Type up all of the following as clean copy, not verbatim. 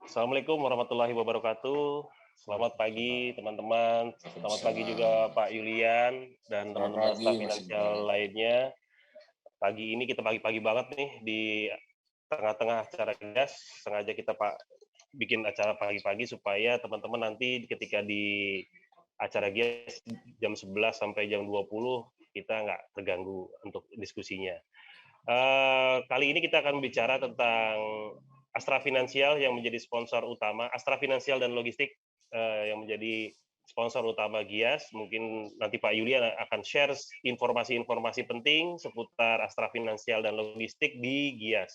Assalamualaikum warahmatullahi wabarakatuh. Selamat pagi Waalaikumsalam. teman-teman. Selamat pagi Waalaikumsalam. juga Pak Yulian dan Selamat teman-teman pagi staf Mas Indra. finansial lainnya. Pagi ini kita pagi-pagi banget nih di tengah-tengah acara gas. Sengaja kita bikin acara pagi-pagi supaya teman-teman nanti ketika di acara gas jam 11 sampai jam 20 kita nggak terganggu untuk diskusinya. Kali ini kita akan bicara tentang Astra Finansial yang menjadi sponsor utama, Astra Finansial dan Logistik yang menjadi sponsor utama GIAS. Mungkin nanti Pak Yulian akan share informasi-informasi penting seputar Astra Finansial dan Logistik di GIAS.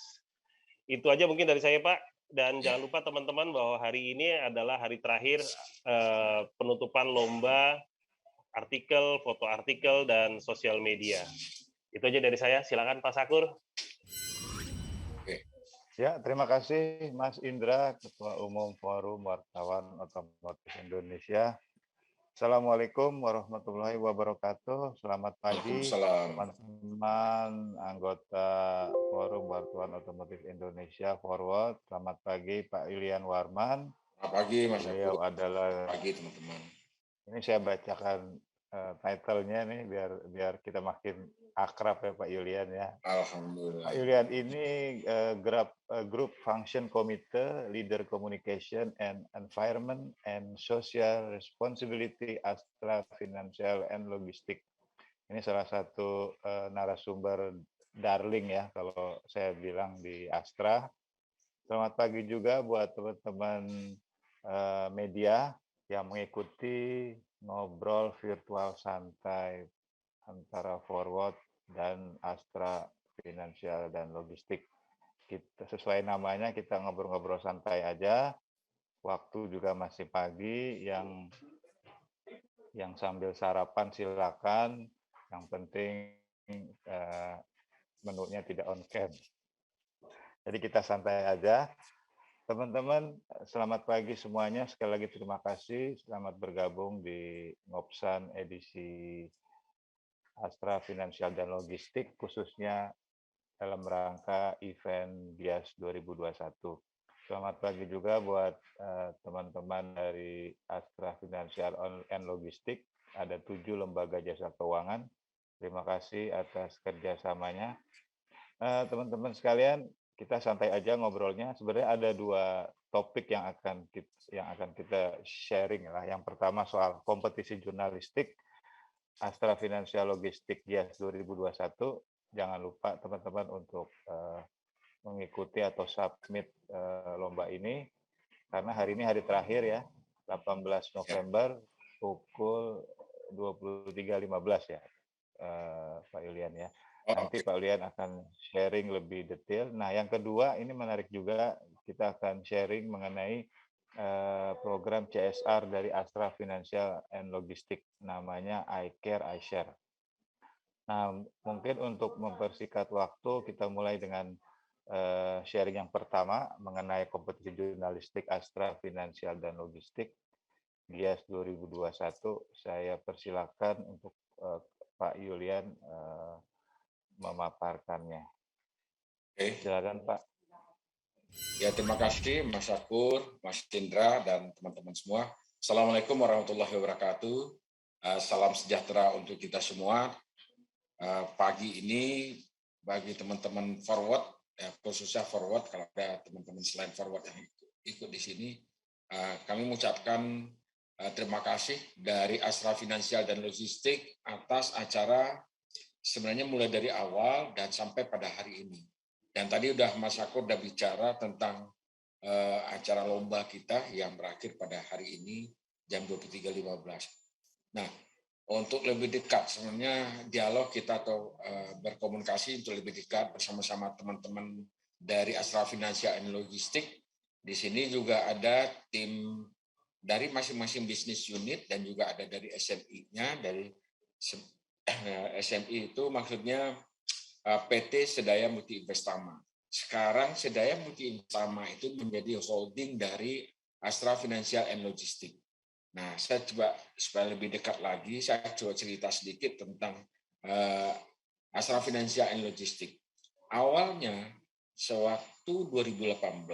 Itu aja mungkin dari saya Pak. Dan Ya, jangan lupa teman-teman bahwa hari ini adalah hari terakhir penutupan lomba artikel, foto artikel, dan sosial media. Itu aja dari saya. Silakan Pak Sakur. oke. Ya, terima kasih Mas Indra, Ketua Umum Forum Wartawan Otomotif Indonesia. Assalamualaikum warahmatullahi wabarakatuh. Selamat pagi Waalaikumsalam. teman-teman anggota Forum Wartawan Otomotif Indonesia Forward. Selamat pagi Pak Ilian Warman. Selamat pagi Mas Aku. Beliau adalah, Pagi teman-teman. ini saya bacakan title-nya nih biar kita makin akrab ya Pak Yulian ya. Alhamdulillah. Pak Yulian ini Group Function Committee, Leader Communication and Environment and Social Responsibility Astra Financial and Logistik. Ini salah satu narasumber darling ya kalau saya bilang di Astra. Selamat pagi juga buat teman-teman media yang mengikuti ngobrol virtual santai antara Forward dan Astra Finansial dan Logistik. Kita sesuai namanya kita ngobrol-ngobrol santai aja. Waktu juga masih pagi, yang sambil sarapan silakan. Yang penting menunya tidak on cam. Jadi kita santai aja. Teman-teman, selamat pagi semuanya. Sekali lagi terima kasih. Selamat bergabung di Ngopsan edisi Astra Finansial dan Logistik, khususnya dalam rangka event GIAS 2021. Selamat pagi juga buat teman-teman dari Astra Financial and Logistik. Ada 7 lembaga jasa keuangan. Terima kasih atas kerjasamanya. Teman-teman sekalian, kita santai aja ngobrolnya. Sebenarnya ada 2 topik yang akan kita sharing lah. Yang pertama soal kompetisi jurnalistik Astra Financial Logistik GIAS 2021. Jangan lupa teman-teman untuk mengikuti atau submit lomba ini, karena hari ini hari terakhir ya, 18 November pukul 23.15 ya, Pak Yulian ya. Nanti Pak Yulian akan sharing lebih detail. Nah, yang kedua ini menarik juga, kita akan sharing mengenai program CSR dari Astra Financial and Logistik, namanya iCare iShare. Nah, mungkin untuk mempersingkat waktu, kita mulai dengan sharing yang pertama mengenai kompetisi jurnalistik Astra Finansial dan Logistik GIAS 2021. Saya persilakan untuk Pak Yulian memaparkannya. Oke. Silakan Pak. Ya, terima kasih Mas Akur, Mas Indra, dan teman-teman semua. Assalamualaikum warahmatullahi wabarakatuh. Salam sejahtera untuk kita semua. Pagi ini bagi teman-teman Forward, khususnya Forward, kalau ada teman-teman selain Forward yang ikut di sini, kami mengucapkan terima kasih dari Astra Finansial dan Logistik atas acara sebenarnya mulai dari awal dan sampai pada hari ini. Dan tadi Mas Akur udah bicara tentang acara lomba kita yang berakhir pada hari ini jam 23.15. Nah, untuk lebih dekat sebenarnya dialog kita atau berkomunikasi untuk lebih dekat bersama-sama teman-teman dari Astra Finansial and Logistik. Di sini juga ada tim dari masing-masing bisnis unit dan juga ada dari SMI-nya. Dari SMI itu maksudnya PT Sedaya Multi Investama. Sekarang Sedaya Multi Investama itu menjadi holding dari Astra Financial and Logistik. Nah, saya coba supaya lebih dekat lagi, saya coba cerita sedikit tentang Astra Financial and Logistik. Awalnya, sewaktu 2018,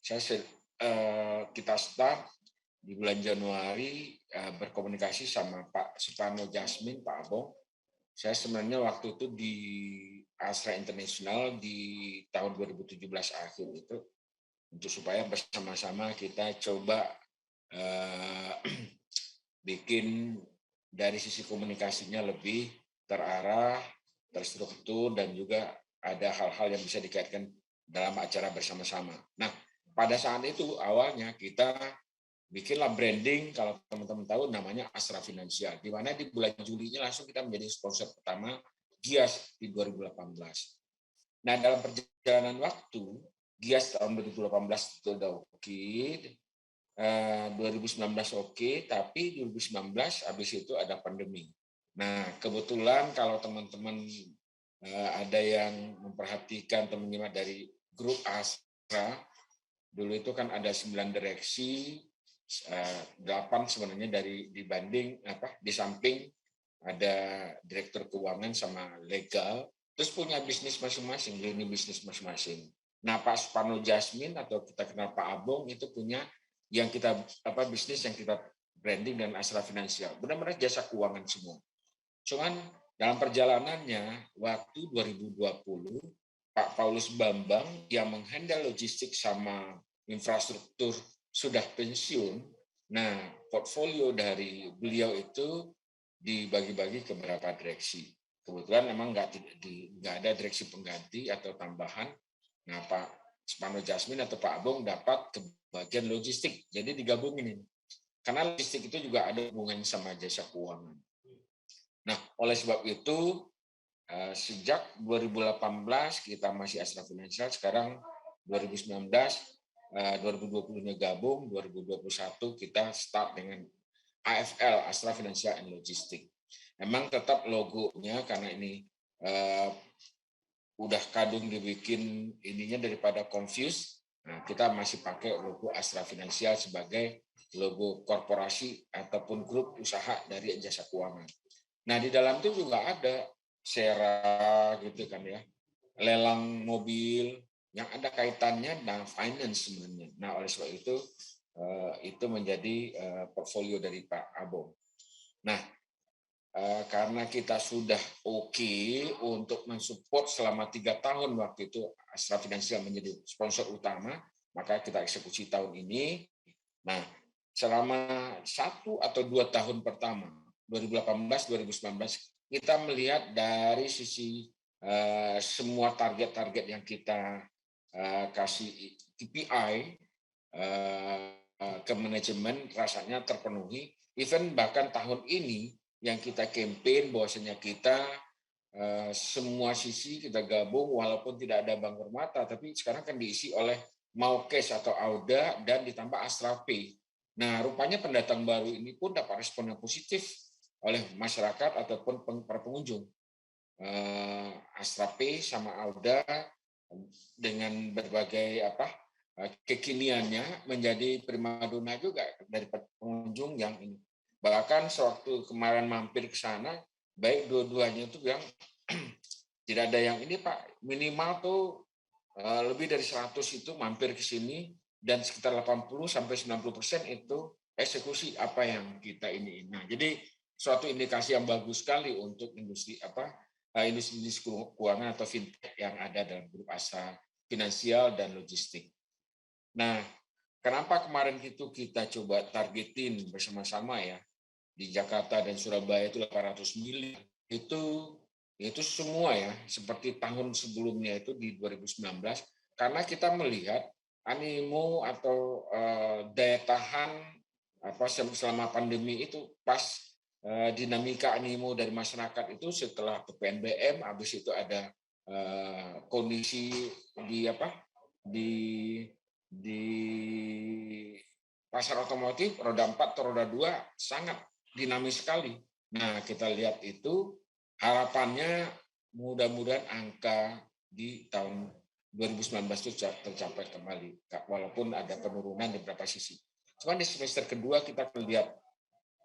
saya kita start di bulan Januari berkomunikasi sama Pak Supano Jasmin, Pak Abong. Saya sebenarnya waktu itu di Astra International di tahun 2017 akhir itu untuk supaya bersama-sama kita coba bikin dari sisi komunikasinya lebih terarah, terstruktur, dan juga ada hal-hal yang bisa dikaitkan dalam acara bersama-sama. Nah, pada saat itu awalnya kita bikinlah branding, kalau teman-teman tahu namanya Astra Finansial, di mana di bulan Julinya langsung kita menjadi sponsor pertama GIAS di 2018. Nah, dalam perjalanan waktu, GIAS tahun 2018 itu udah oke, 2019 oke, tapi 2019 habis itu ada pandemi. Nah, kebetulan kalau teman-teman ada yang memperhatikan teman-teman dari grup Astra, dulu itu kan ada 9 direksi, 8 sebenarnya dari dibanding di samping ada direktur keuangan sama legal, terus punya bisnis masing-masing, lini bisnis masing-masing. Nah, Pak Supano Jasmin atau kita kenal Pak Abong itu punya yang kita bisnis yang kita branding dan Astra Finansial, benar-benar jasa keuangan semua. Cuman dalam perjalanannya waktu 2020 Pak Paulus Bambang yang menghandle logistik sama infrastruktur sudah pensiun. Nah, portfolio dari beliau itu dibagi-bagi ke beberapa direksi. Kebetulan memang nggak ada direksi pengganti atau tambahan. Nah, Pak Supano Jasmin atau Pak Abong dapat ke bagian logistik. Jadi digabungin ini. Karena logistik itu juga ada hubungan sama jasa keuangan. Nah, oleh sebab itu sejak 2018 kita masih Astra Financial, sekarang 2019, 2020-nya gabung, 2021 kita start dengan AFL, Astra Financial and Logistik. Memang tetap logonya karena ini udah kadung dibikin ininya daripada confuse, nah, kita masih pakai logo Astra Financial sebagai logo korporasi ataupun grup usaha dari jasa keuangan. Nah, di dalam itu juga ada Sera gitu kan ya, lelang mobil yang ada kaitannya dengan finance sebenarnya. Nah, oleh sebab itu menjadi portfolio dari Pak Abong. Nah, karena kita sudah oke untuk mensupport selama 3 tahun waktu itu Astra Financial menjadi sponsor utama, maka kita eksekusi tahun ini. Nah, selama 1 atau 2 tahun pertama, 2018-2019, kita melihat dari sisi semua target-target yang kita kasih KPI ke manajemen rasanya terpenuhi. Even bahkan tahun ini yang kita campaign bahwasanya kita semua sisi kita gabung walaupun tidak ada Bank Permata, tapi sekarang kan diisi oleh Maukes atau Auda dan ditambah Astra Pay. Nah, rupanya pendatang baru ini pun dapat respon yang positif oleh masyarakat ataupun para pengunjung. Astra Pay sama Auda dengan berbagai kekiniannya menjadi primadona juga dari pengunjung yang ini. Bahkan sewaktu kemarin mampir ke sana, baik dua-duanya itu yang tidak ada yang ini Pak, minimal tuh lebih dari 100 itu mampir ke sini dan sekitar 80-90% itu eksekusi apa yang kita ini. Nah, jadi suatu indikasi yang bagus sekali untuk industri industri keuangan atau fintech yang ada dalam grup Astra Finansial dan Logistik. Nah, kenapa kemarin itu kita coba targetin bersama-sama ya di Jakarta dan Surabaya itu 800 miliar itu semua ya seperti tahun sebelumnya itu di 2019 karena kita melihat animo atau daya tahan selama pandemi itu pas dinamika animo dari masyarakat itu setelah PPNBM, habis itu ada kondisi di pasar otomotif roda 4 atau roda 2 sangat dinamis sekali. Nah, kita lihat itu harapannya mudah-mudahan angka di tahun 2019 itu tercapai kembali, walaupun ada penurunan di beberapa sisi. Cuma di semester kedua kita lihat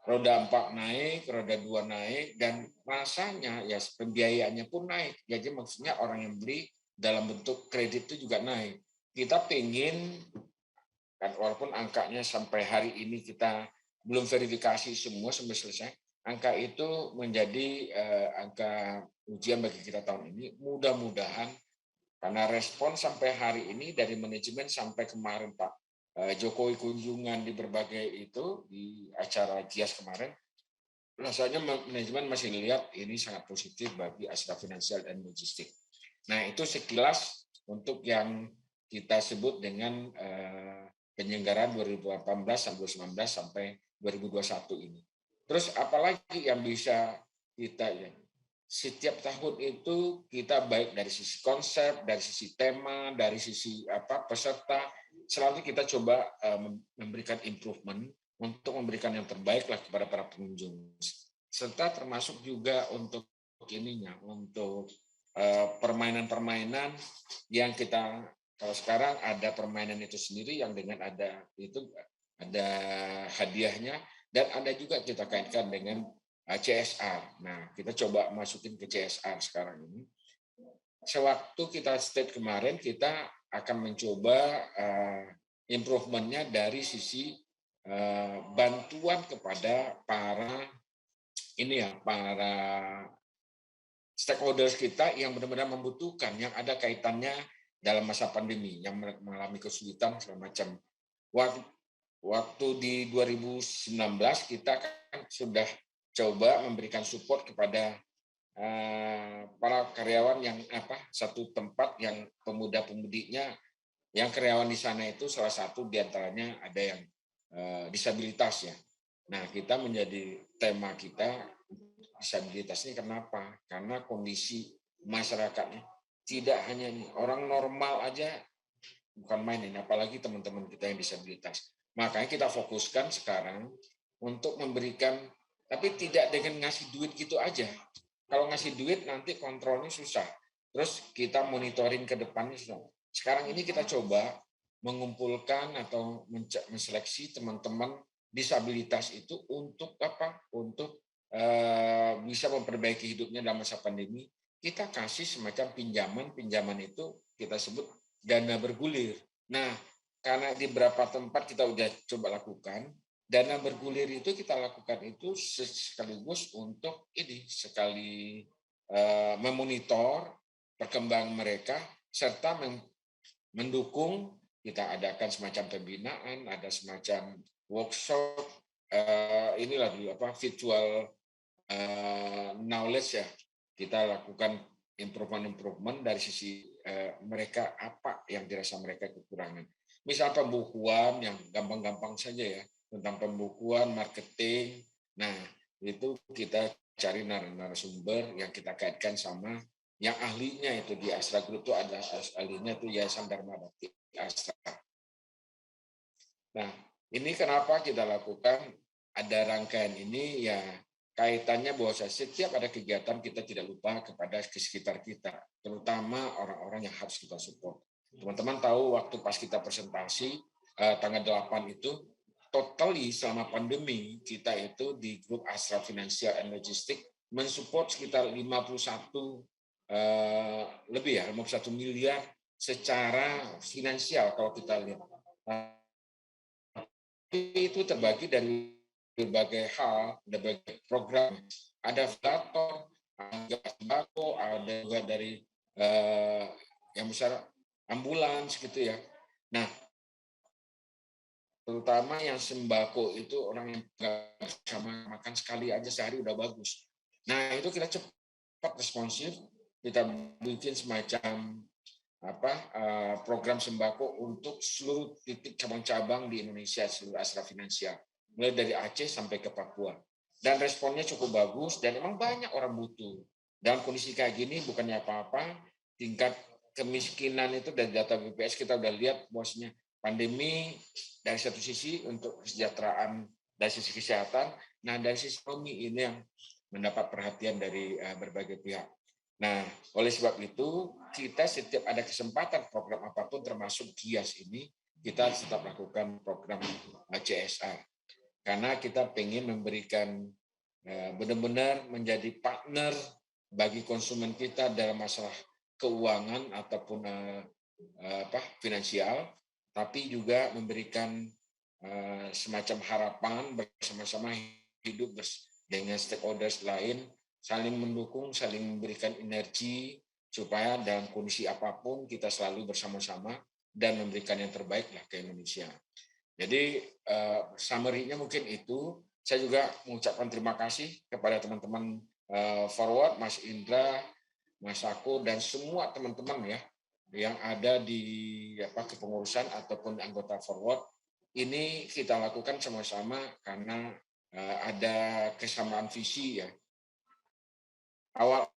roda 4 naik, roda 2 naik, dan rasanya ya pembiayaannya pun naik. Jadi maksudnya orang yang beli dalam bentuk kredit itu juga naik. Kita pengen kan walaupun angkanya sampai hari ini kita belum verifikasi semua sampai selesai, angka itu menjadi angka ujian bagi kita tahun ini. Mudah-mudahan karena respon sampai hari ini dari manajemen sampai kemarin Pak Jokowi kunjungan di berbagai itu di acara GIAS kemarin, rasanya manajemen masih lihat ini sangat positif bagi Astra Finansial dan Logistik. Nah itu sekilas untuk yang kita sebut dengan penyelenggaraan 2018 sampai 2019 sampai 2021 ini. Terus apalagi yang bisa kita ya, setiap tahun itu kita baik dari sisi konsep, dari sisi tema, dari sisi peserta, selalu kita coba memberikan improvement untuk memberikan yang terbaik lah kepada para pengunjung. Serta termasuk juga untuk ininya, untuk permainan-permainan yang kita, kalau sekarang ada permainan itu sendiri yang dengan ada hadiahnya, dan ada juga kita kaitkan dengan CSR. Nah, kita coba masukin ke CSR sekarang ini. Sewaktu kita state kemarin, kita akan mencoba improvement-nya dari sisi bantuan kepada para stakeholders kita yang benar-benar membutuhkan, yang ada kaitannya dalam masa pandemi, yang mengalami kesulitan segala macam. Waktu di 2019 kita kan sudah coba memberikan support kepada para karyawan yang satu tempat yang pemuda-pemudinya, yang karyawan di sana itu salah satu diantaranya ada yang disabilitas ya. Nah kita menjadi tema kita disabilitas ini kenapa? Karena kondisi masyarakatnya tidak hanya orang normal aja bukan main ini, apalagi teman-teman kita yang disabilitas. Makanya kita fokuskan sekarang untuk memberikan, tapi tidak dengan ngasih duit gitu aja. Kalau ngasih duit nanti kontrolnya susah. Terus kita monitoring ke depannya susah. Sekarang ini kita coba mengumpulkan atau menseleksi teman-teman disabilitas itu untuk Untuk bisa memperbaiki hidupnya dalam masa pandemi. Kita kasih semacam pinjaman itu kita sebut dana bergulir. Nah, karena di beberapa tempat kita udah coba lakukan, dana bergulir itu kita lakukan itu sekaligus untuk memonitor perkembangan mereka serta mendukung. Kita adakan semacam pembinaan, ada semacam workshop, virtual knowledge ya. Kita lakukan improvement dari sisi mereka apa yang dirasa mereka kekurangan. Misal pembukuan yang gampang-gampang saja ya, tentang pembukuan, marketing. Nah, itu kita cari narasumber yang kita kaitkan sama yang ahlinya itu di Astra Group itu ada ahlinya itu Yayasan Dharma Bakti Astra. Nah, ini kenapa kita lakukan ada rangkaian ini ya, kaitannya bahwa setiap ada kegiatan kita tidak lupa kepada sekitar kita, terutama orang-orang yang harus kita support. Teman-teman tahu waktu pas kita presentasi tanggal 8 itu, totally selama pandemi kita itu di grup Astra Financial and Logistik mensupport sekitar 51 miliar secara finansial kalau kita lihat. Itu terbagi dari berbagai hal, berbagai program. Ada ventilator, ada sembako, ada juga dari yang besar ambulans gitu ya. Nah, terutama yang sembako itu orang yang nggak sama makan sekali aja sehari udah bagus. Nah, itu kita cepat responsif, kita bikin semacam program sembako untuk seluruh titik cabang-cabang di Indonesia, seluruh Astra Finansial, mulai dari Aceh sampai ke Papua. Dan responnya cukup bagus dan memang banyak orang butuh. Dalam kondisi kayak gini bukannya apa-apa, tingkat kemiskinan itu dari data BPS kita udah lihat bosnya pandemi dari satu sisi untuk kesejahteraan dari sisi kesehatan, nah dari sisi ekonomi ini yang mendapat perhatian dari berbagai pihak. Nah, oleh sebab itu, kita setiap ada kesempatan program apapun termasuk GIAS ini, kita tetap lakukan program CSR. Karena kita ingin memberikan benar-benar menjadi partner bagi konsumen kita dalam masalah keuangan ataupun finansial, tapi juga memberikan semacam harapan bersama-sama hidup dengan stakeholders lain, saling mendukung, saling memberikan energi supaya dalam kondisi apapun kita selalu bersama-sama dan memberikan yang terbaik lah ke Indonesia. Jadi summary-nya mungkin itu. Saya juga mengucapkan terima kasih kepada teman-teman Forward, Mas Indra, Mas Aku, dan semua teman-teman ya yang ada di kepengurusan ataupun anggota Forward. Ini kita lakukan sama-sama karena ada kesamaan visi ya. Awal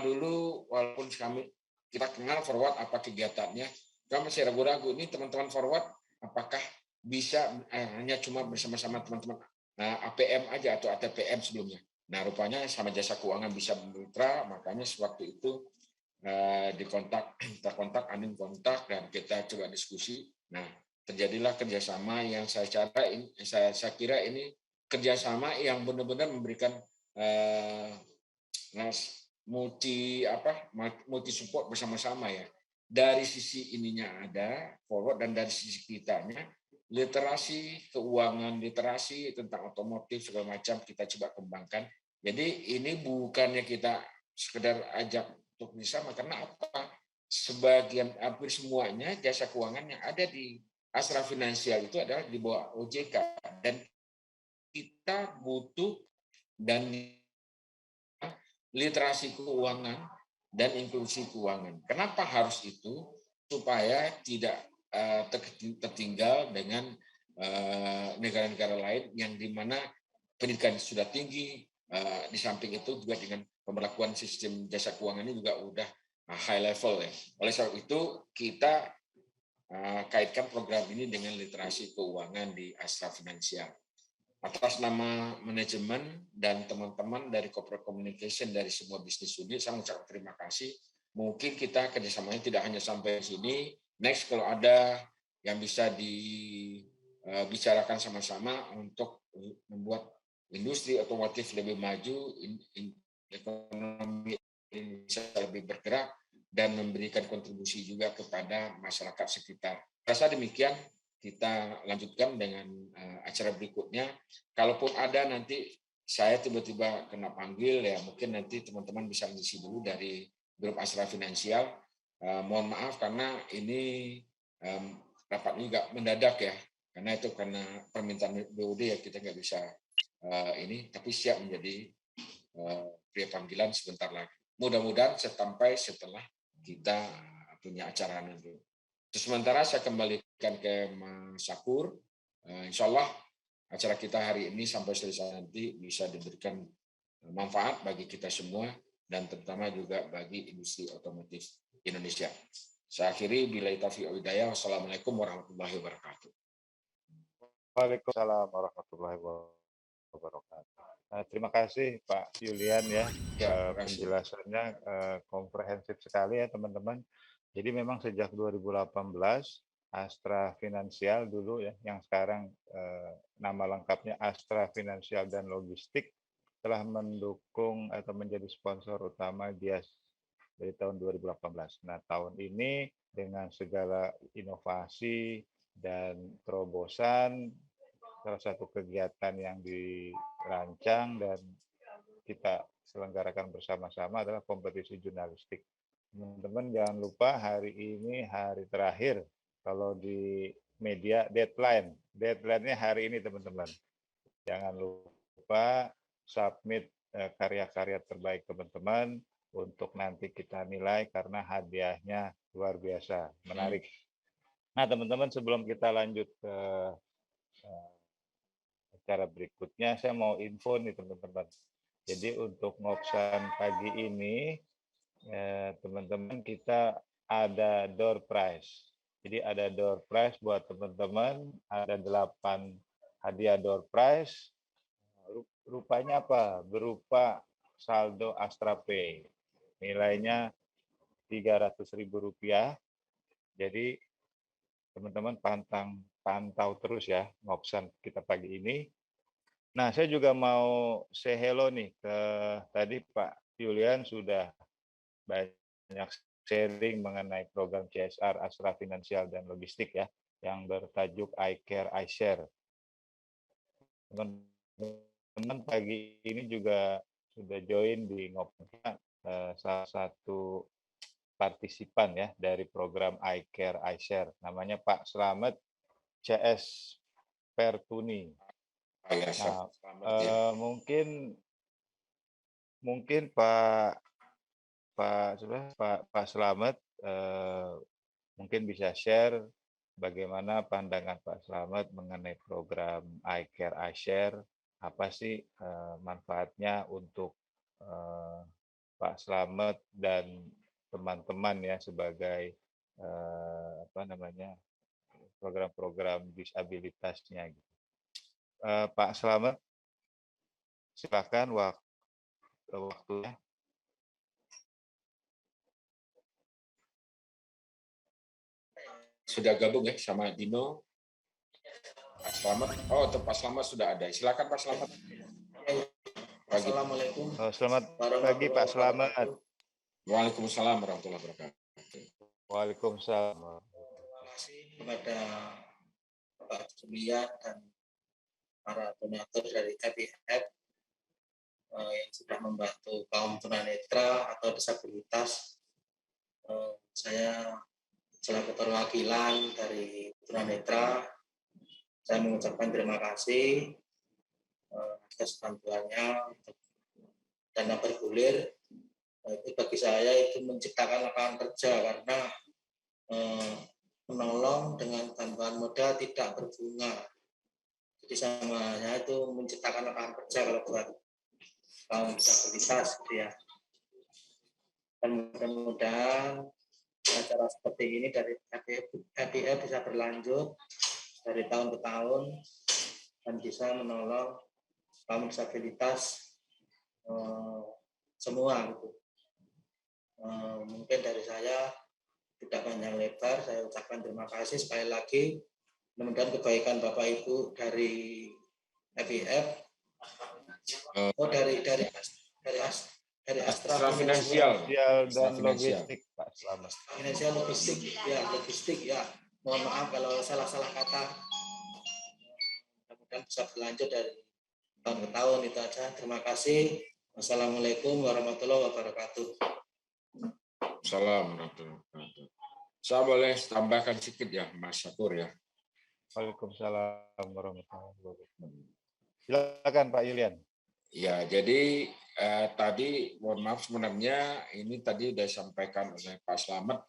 dulu, walaupun kita kenal Forward apa kegiatannya, kami masih ragu-ragu ini teman-teman Forward apakah bisa hanya cuma bersama-sama teman-teman APM aja atau ATPM sebelumnya. Nah, rupanya sama jasa keuangan bisa bermitra, makanya sewaktu itu terkontak, Anin kontak, dan kita coba diskusi. Nah, terjadilah kerjasama yang saya kira ini kerjasama yang benar-benar memberikan multi support bersama-sama ya. Dari sisi ininya ada Forward, dan dari sisi kitanya literasi keuangan, literasi tentang otomotif segala macam kita coba kembangkan. Jadi ini bukannya kita sekedar ajak untuk bersama, karena apa? Sebagian hampir semuanya jasa keuangan yang ada di Astra Finansial itu adalah di bawah OJK, dan kita butuh dan literasi keuangan dan inklusi keuangan. Kenapa harus itu? Supaya tidak tertinggal dengan negara-negara lain yang dimana pendidikan sudah tinggi, di samping itu juga dengan pemberlakuan sistem jasa keuangan ini juga udah high level ya. Oleh sebab itu kita kaitkan program ini dengan literasi keuangan di Astra Finansial. Atas nama manajemen dan teman-teman dari corporate communication dari semua bisnis unit, saya mengucapkan terima kasih. Mungkin kita kerjasamanya tidak hanya sampai sini. Next, kalau ada yang bisa dibicarakan sama-sama untuk membuat industri otomotif lebih maju, ekonomi bisa lebih bergerak, dan memberikan kontribusi juga kepada masyarakat sekitar. Rasa demikian. Kita lanjutkan dengan acara berikutnya. Kalaupun ada nanti saya tiba-tiba kena panggil, ya mungkin nanti teman-teman bisa ngisi dulu dari grup Astra Finansial. Mohon maaf karena ini rapatnya juga mendadak ya, karena itu karena permintaan BUD ya, kita nggak bisa ini, tapi siap menjadi pria panggilan sebentar lagi. Mudah-mudahan sampai setelah kita punya acara nanti. Terus sementara saya kembalikan ke Mas Sakur. Insya Allah acara kita hari ini sampai selesai nanti bisa diberikan manfaat bagi kita semua dan terutama juga bagi industri otomotif Indonesia. Saya akhiri billahi taufiq wal hidayah. Wassalamualaikum warahmatullahi wabarakatuh. Waalaikumsalam warahmatullahi wabarakatuh. Terima kasih Pak Yulian ya, penjelasannya komprehensif sekali ya teman-teman. Jadi memang sejak 2018 Astra Finansial dulu ya, yang sekarang nama lengkapnya Astra Finansial dan Logistik, telah mendukung atau menjadi sponsor utama GIAS dari tahun 2018. Nah, tahun ini dengan segala inovasi dan terobosan, salah satu kegiatan yang dirancang dan kita selenggarakan bersama-sama adalah kompetisi jurnalistik. Teman-teman jangan lupa hari ini hari terakhir kalau di media deadline. Deadline-nya hari ini teman-teman. Jangan lupa submit karya-karya terbaik teman-teman untuk nanti kita nilai karena hadiahnya luar biasa, menarik. Nah teman-teman sebelum kita lanjut ke acara berikutnya, saya mau info nih teman-teman. Jadi untuk ngopsan pagi ini, teman-teman kita ada door prize. Jadi ada door prize buat teman-teman, ada 8 hadiah door prize. Rupanya apa? Berupa saldo Astra Pay. Nilainya Rp300.000. Jadi teman-teman pantau terus ya ngopsan kita pagi ini. Nah, saya juga mau say hello nih ke tadi Pak Yulian sudah banyak sharing mengenai program CSR Asra Finansial dan Logistik ya, yang bertajuk I Care I Share. Teman-teman pagi ini juga sudah join di Ngopnya, salah satu partisipan ya dari program I Care I Share. Namanya Pak Slamet CS Pertuni. Ya, Nah, selamat ya. mungkin Pak Slamet mungkin bisa share bagaimana pandangan Pak Slamet mengenai program I Care I Share. Apa sih manfaatnya untuk Pak Slamet dan teman-teman ya sebagai program-program disabilitasnya. Gitu. Pak Slamet, silakan waktunya. Sudah gabung ya sama Dino. Pak Slamet. Oh, Pak Slamet sudah ada. Silakan Pak Slamet. Assalamualaikum. Selamat pagi Pak Slamet. Waalaikumsalam warahmatullahi wabarakatuh. Waalaikumsalam. Terima kasih kepada Pak Julian dan para donatur dari FIF yang sudah membantu kaum tunanetra atau disabilitas. Saya selaku perwakilan dari tunanetra, saya mengucapkan terima kasih atas bantuannya untuk dana bergulir. Itu bagi saya itu menciptakan lapangan kerja karena menolong dengan bantuan modal tidak berbunga. Jadi samanya itu menciptakan lapangan kerja kalau buat kaum disabilitas gitu ya. Dan mudah-mudahan acara seperti ini dari FIF bisa berlanjut dari tahun ke tahun dan bisa menolong kaum disabilitas semua gitu. Mungkin dari saya tidak panjang lebar, saya ucapkan terima kasih sekali lagi. Mudah-mudahan kebaikan Bapak Ibu dari FIF, dari Astra Finansial dan Logistik, Pak Slamet. Finansial logistik ya. Mohon maaf kalau salah-salah kata. Mudah-mudahan bisa berlanjut dari tahun ke tahun itu aja. Terima kasih. Wassalamualaikum warahmatullahi wabarakatuh. Assalamualaikum warahmatullahi wabarakatuh. Saya boleh tambahkan sedikit ya, Mas Syakur ya. Waalaikumsalam warahmatullahi wabarakatuh. Silakan Pak Yulian. Ya, jadi tadi mohon maaf sebenarnya ini tadi sudah disampaikan oleh Pak Slamet.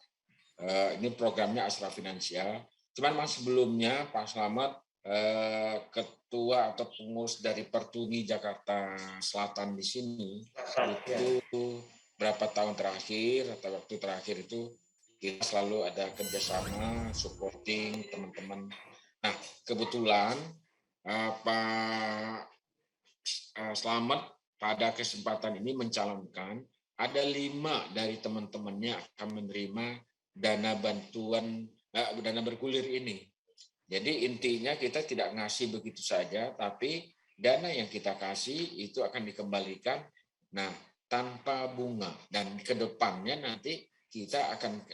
Ini programnya Asra Finansial. Cuman mas sebelumnya Pak Slamet ketua atau pengurus dari Pertuni Jakarta Selatan di sini itu berapa tahun terakhir atau waktu terakhir itu kita selalu ada kerjasama supporting teman-teman. Nah kebetulan Pak Slamet pada kesempatan ini mencalonkan ada 5 dari teman-temannya akan menerima dana bantuan dana bergulir ini. Jadi intinya kita tidak ngasih begitu saja, tapi dana yang kita kasih itu akan dikembalikan tanpa bunga. Dan ke depannya nanti kita akan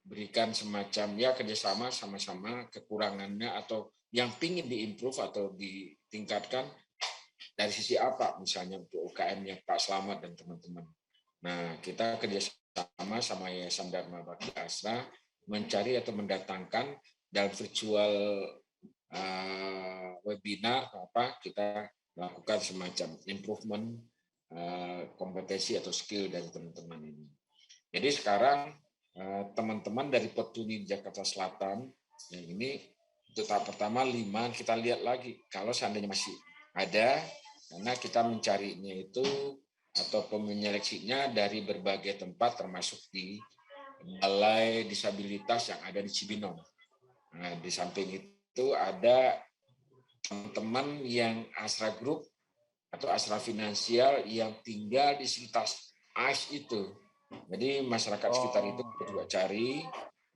berikan semacam ya kerjasama sama-sama kekurangannya atau yang ingin diimprove atau ditingkatkan dari sisi apa misalnya untuk UKM-nya Pak Slamet dan teman-teman. Nah kita kerjasama sama Yayasan Dharma Bakti Asra mencari atau mendatangkan dalam virtual webinar kita melakukan semacam improvement kompetensi atau skill dari teman-teman ini. Jadi sekarang teman-teman dari Pertuni Jakarta Selatan yang ini untuk tahap pertama 5 kita lihat lagi kalau seandainya masih ada karena kita mencarinya itu atau menyeleksinya dari berbagai tempat termasuk di balai disabilitas yang ada di Cibinong. Nah, di samping itu ada teman-teman yang Asra Group atau Asra Finansial yang tinggal di sekitar AIS itu. Jadi masyarakat sekitar itu juga cari.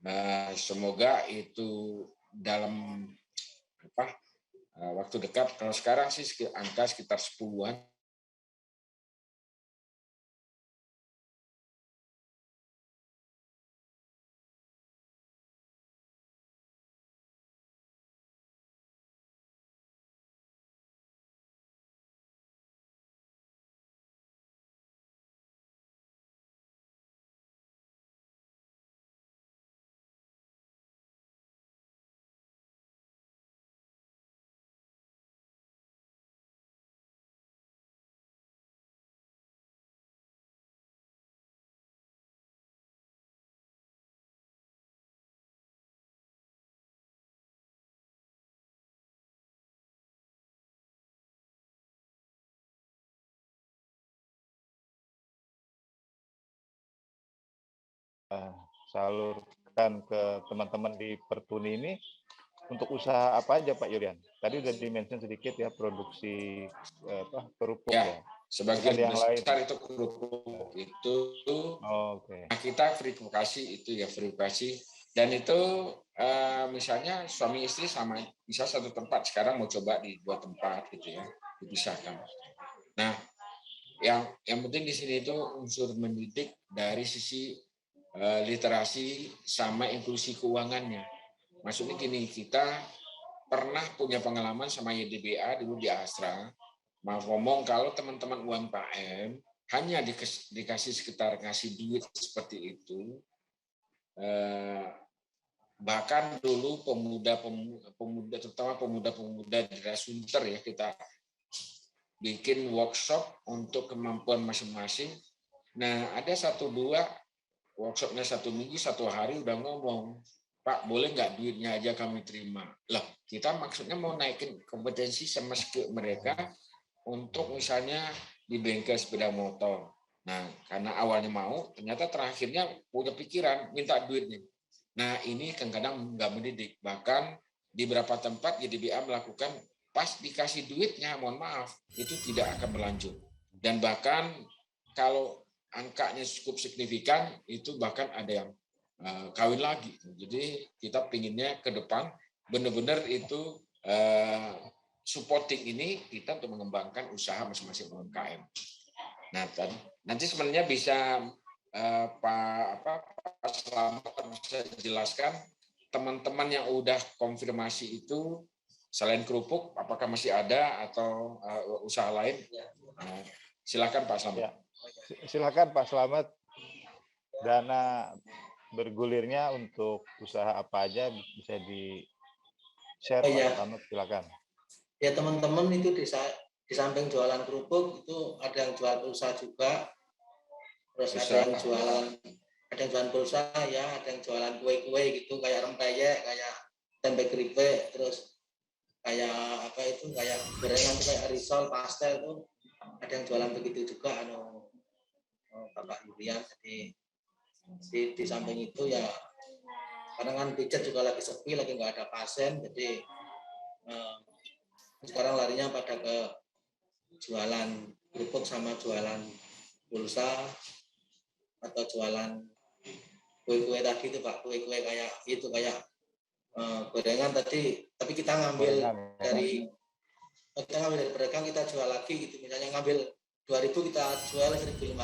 Nah, semoga itu dalam waktu dekat. Kalau sekarang sih angka sekitar 10-an. salurkan ke teman-teman di Pertuni ini untuk usaha apa aja Pak Yurian? Tadi udah dimention sedikit ya, produksi kerupuk ya. Sebagian yang lain besar itu kerupuk itu. Oke. Nah, kita verifikasi itu ya, verifikasi, dan itu misalnya suami istri sama bisa satu tempat, sekarang mau coba di 2 tempat gitu ya, dipisahkan. Nah, yang penting di sini itu unsur mendidik dari sisi literasi sama inklusi keuangannya. Maksudnya gini, kita pernah punya pengalaman sama YDBA dulu di Astra, mau ngomong kalau teman-teman UMKM hanya dikasih sekitar ngasih duit seperti itu, bahkan dulu pemuda terutama pemuda-pemuda di daerah Sunter ya, kita bikin workshop untuk kemampuan masing-masing. Nah, ada 1-2 workshopnya 1 minggu 1 hari udah ngomong, Pak, boleh nggak duitnya aja kami terima? Lah, kita maksudnya mau naikin kompetensi sama skill mereka untuk misalnya di bengkel sepeda motor. Nah, karena awalnya mau, ternyata terakhirnya punya pikiran minta duitnya. Nah, ini kadang-kadang nggak mendidik. Bahkan di beberapa tempat YDBA melakukan pas dikasih duitnya, mohon maaf, itu tidak akan berlanjut. Dan bahkan kalau angkanya cukup signifikan, itu bahkan ada yang kawin lagi. Jadi kita pinginnya ke depan benar-benar itu supporting ini kita untuk mengembangkan usaha masing-masing UMKM. Nah, nanti sebenarnya bisa Pak Slamet bisa jelaskan teman-teman yang udah konfirmasi itu selain kerupuk, apakah masih ada atau usaha lain? Silakan Pak Slamet. Ya. Silakan Pak Slamet. Dana bergulirnya untuk usaha apa aja bisa di-share Pak Slamet, silakan. Ya teman-teman itu di samping jualan kerupuk itu ada yang jual pulsa juga, terus ada yang jualan pulsa ya, ada yang jualan kue-kue gitu kayak rempeyek, kayak tempe keripik, terus kayak apa itu kayak gorengan kayak risol, pastel itu ada yang jualan begitu juga Bapak Yurian. Jadi di samping itu ya karena kan pijat juga lagi sepi, lagi nggak ada pasien, jadi sekarang larinya pada ke jualan kerupuk sama jualan pulsa atau jualan kue-kue tadi itu Pak, kue-kue kayak itu kayak gorengan tadi, tapi kita ngambil dari pedagang, kita jual lagi gitu, misalnya ngambil 2.000 kita jual 1.500,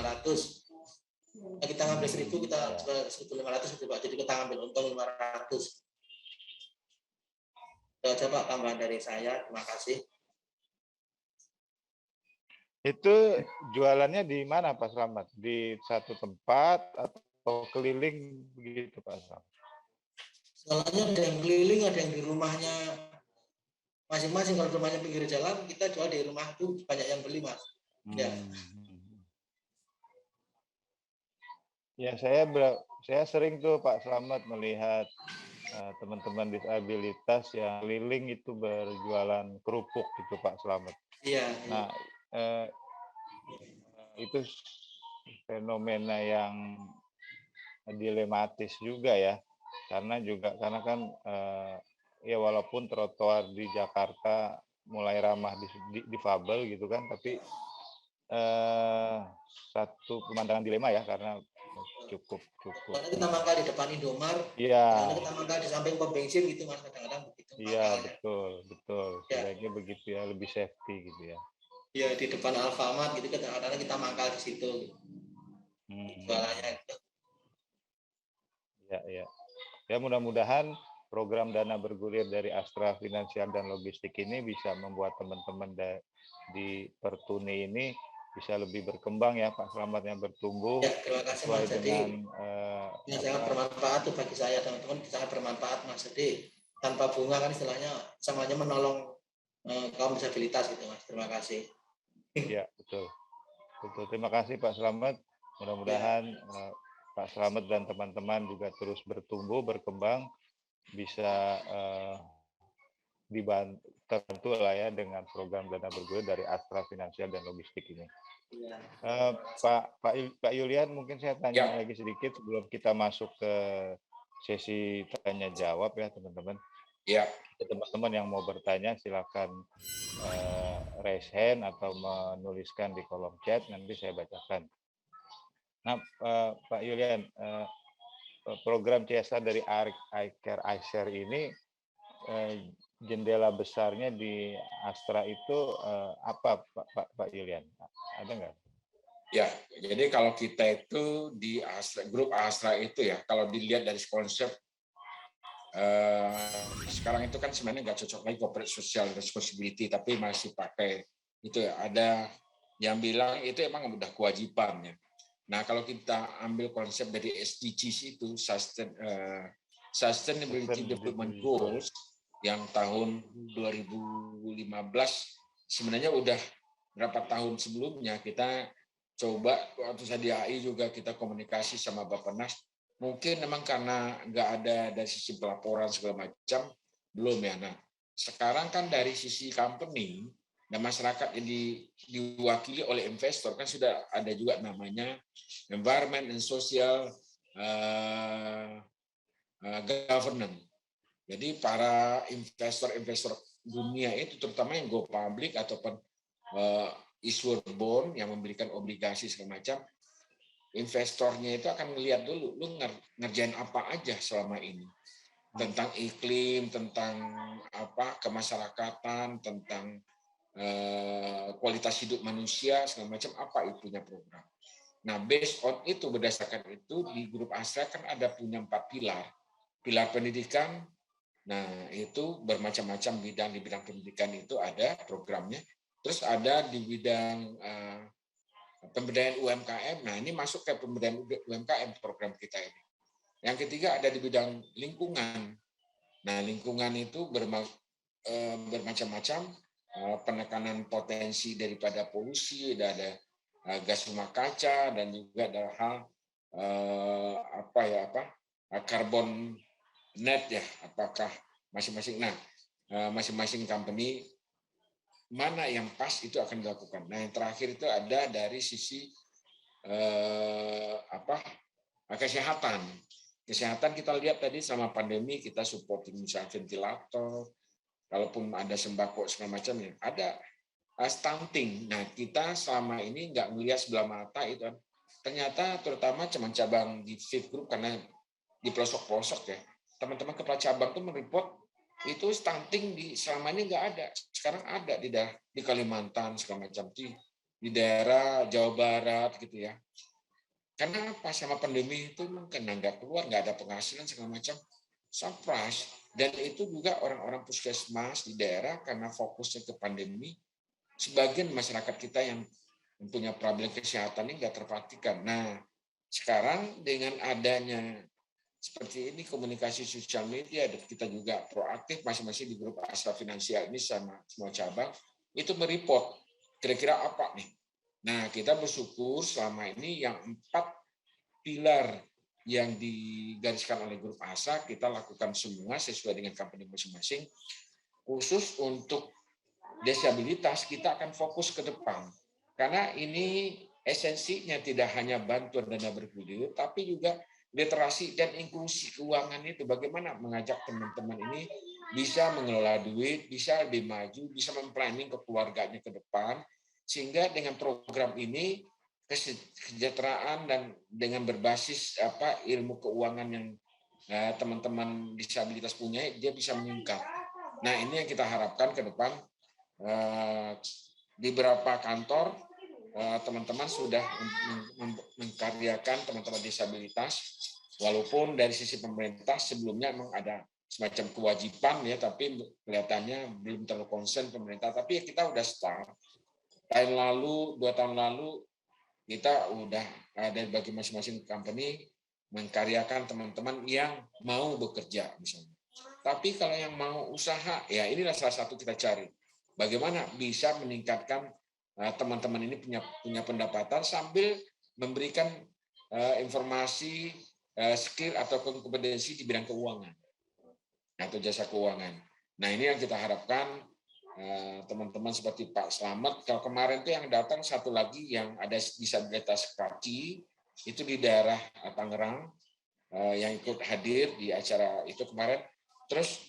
nah, kita ngambil 1.000 kita jual 1.500 gitu Pak, jadi kita ngambil untung 500. Itu aja Pak tambahan dari saya, terima kasih. Itu jualannya di mana Pak Slamet? Di satu tempat atau keliling begitu Pak Slamet? Soalnya ada yang keliling, ada yang di rumahnya masing-masing. Kalau rumahnya pinggir jalan, kita jual di rumah itu banyak yang beli Mas. Ya. Ya saya sering tuh Pak Slamet melihat teman-teman disabilitas yang keliling itu berjualan kerupuk gitu Pak Slamet. Iya. Nah itu fenomena yang dilematis juga ya, karena kan ya walaupun trotoar di Jakarta mulai ramah difabel gitu kan, tapi satu pemandangan dilema ya, karena cukup. Karena kita mangkal di depan Indomar, iya. Kita mangkal di samping pom bensin gitu Mas, kadang-kadang begitu. Iya betul. Sebaiknya begitu ya, lebih safety gitu ya. Iya, di depan Alfamart gitu kadang-kadang kita mangkal di situ. Jualannya itu. Ya. Ya mudah-mudahan program dana bergulir dari Astra Finansial dan Logistik ini bisa membuat teman-teman di Pertuni ini bisa lebih berkembang ya Pak Slamet, yang bertumbuh. Ya, terima kasih Mas. Jadi ini sangat bermanfaat tuh bagi saya, teman-teman, sangat bermanfaat Mas. Jadi tanpa bunga kan istilahnya samanya menolong kaum disabilitas gitu Mas. Terima kasih. Ya betul. Terima kasih Pak Slamet. Mudah-mudahan Pak Slamet dan teman-teman juga terus bertumbuh, berkembang, bisa tertentu lah ya dengan program dana bergulir dari Astra Finansial dan Logistik ini. Iya. Pak Yulian, mungkin saya tanya Ya. lagi sedikit sebelum kita masuk ke sesi tanya jawab ya teman-teman. Ya. Teman-teman yang mau bertanya silakan raise hand atau menuliskan di kolom chat, nanti saya bacakan. Nah, Pak Yulian, program CSR dari iCare iShare ini jendela besarnya di Astra itu apa Pak Yulian? Ada nggak? Ya, jadi kalau kita itu di Astra, grup Astra itu ya, kalau dilihat dari konsep sekarang itu kan sebenarnya nggak cocok lagi corporate social responsibility, tapi masih pakai itu ya. Ada yang bilang itu emang udah kewajiban ya. Nah, kalau kita ambil konsep dari SDGs itu Sustainability Development Goals yang tahun 2015 sebenarnya udah berapa tahun sebelumnya kita coba waktu saya di AI juga kita komunikasi sama Bappenas, mungkin memang karena nggak ada dari sisi pelaporan segala macam belum ya. Nah, sekarang kan dari sisi company dan masyarakat yang diwakili oleh investor kan sudah ada juga namanya environment and social governance. Jadi para investor-investor dunia itu terutama yang go public ataupun issuer bond yang memberikan obligasi segala macam, investornya itu akan melihat dulu lu ngerjain apa aja selama ini tentang iklim, tentang apa kemasyarakatan, tentang kualitas hidup manusia segala macam, apa itunya program. Nah, based on itu, berdasarkan itu di grup Astra kan ada punya 4 pilar. Pilar pendidikan, nah itu bermacam-macam bidang, di bidang pendidikan itu ada programnya. Terus ada di bidang pemberdayaan UMKM, nah ini masuk ke pemberdayaan UMKM program kita ini. Yang ketiga ada di bidang lingkungan. Nah lingkungan itu bermacam-macam, penekanan potensi daripada polusi, ada gas rumah kaca, dan juga ada hal karbon net ya, apakah masing-masing. Nah, masing-masing company mana yang pas itu akan dilakukan. Nah, yang terakhir itu ada dari sisi kesehatan. Kesehatan kita lihat tadi sama pandemi kita supporting misalnya ventilator, kalaupun ada sembako segala macam ya, ada stunting. Nah, kita selama ini nggak melihat sebelah mata itu. Ternyata terutama cabang di Fit Group karena di pelosok-pelosok ya, teman-teman kepala cabang tuh mereport itu stunting selama ini nggak ada. Sekarang ada di Kalimantan segala macam, di daerah Jawa Barat gitu ya. Karena pas sama pandemi itu mungkin nggak keluar, nggak ada penghasilan segala macam, surprise. Dan itu juga orang-orang puskesmas di daerah karena fokusnya ke pandemi, sebagian masyarakat kita yang punya problem kesehatan ini nggak terperhatikan. Nah, sekarang dengan adanya seperti ini komunikasi sosial media, dan kita juga proaktif masing-masing di grup Astra Finansial ini sama semua cabang, itu mereport kira-kira apa nih. Nah, kita bersyukur selama ini yang 4 pilar yang digariskan oleh grup Astra, kita lakukan semua sesuai dengan company masing-masing. Khusus untuk disabilitas, kita akan fokus ke depan. Karena ini esensinya tidak hanya bantuan dana bergulir, tapi juga literasi dan inklusi keuangan itu. Bagaimana mengajak teman-teman ini bisa mengelola duit, bisa lebih maju, bisa memplanning ke keluarganya ke depan, sehingga dengan program ini kesejahteraan dan dengan berbasis ilmu keuangan yang teman-teman disabilitas punya, dia bisa meningkat. Nah, ini yang kita harapkan ke depan. Di beberapa kantor teman-teman sudah mengkaryakan teman-teman disabilitas, walaupun dari sisi pemerintah sebelumnya memang ada semacam kewajiban ya, tapi kelihatannya belum terlalu concern pemerintah. Tapi kita udah start. Tahun lalu, 2 tahun lalu, kita udah dari bagi masing-masing company mengkaryakan teman-teman yang mau bekerja misalnya. Tapi kalau yang mau usaha, ya inilah salah satu kita cari. Bagaimana bisa meningkatkan teman-teman ini punya pendapatan sambil memberikan informasi, skill atau kompetensi di bidang keuangan atau jasa keuangan. Nah, ini yang kita harapkan teman-teman seperti Pak Slamet. Kalau kemarin itu yang datang satu lagi yang ada disabilitas kaki itu di daerah Tangerang yang ikut hadir di acara itu kemarin. Terus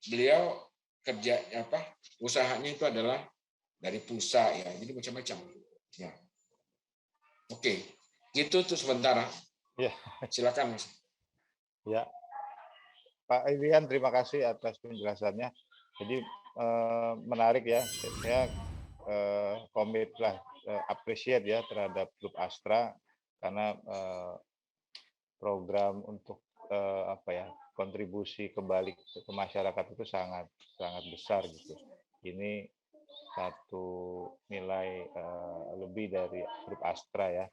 beliau kerja usahanya itu adalah dari pulsa ya, jadi macam-macam. Ya. Oke, gitu tuh sementara. Ya. Silakan Mas. Ya, Pak Irian, terima kasih atas penjelasannya. Jadi menarik ya, saya komit lah, appreciate ya terhadap grup Astra karena program untuk kontribusi kembali ke masyarakat itu sangat besar gitu. Ini satu nilai lebih dari grup Astra ya.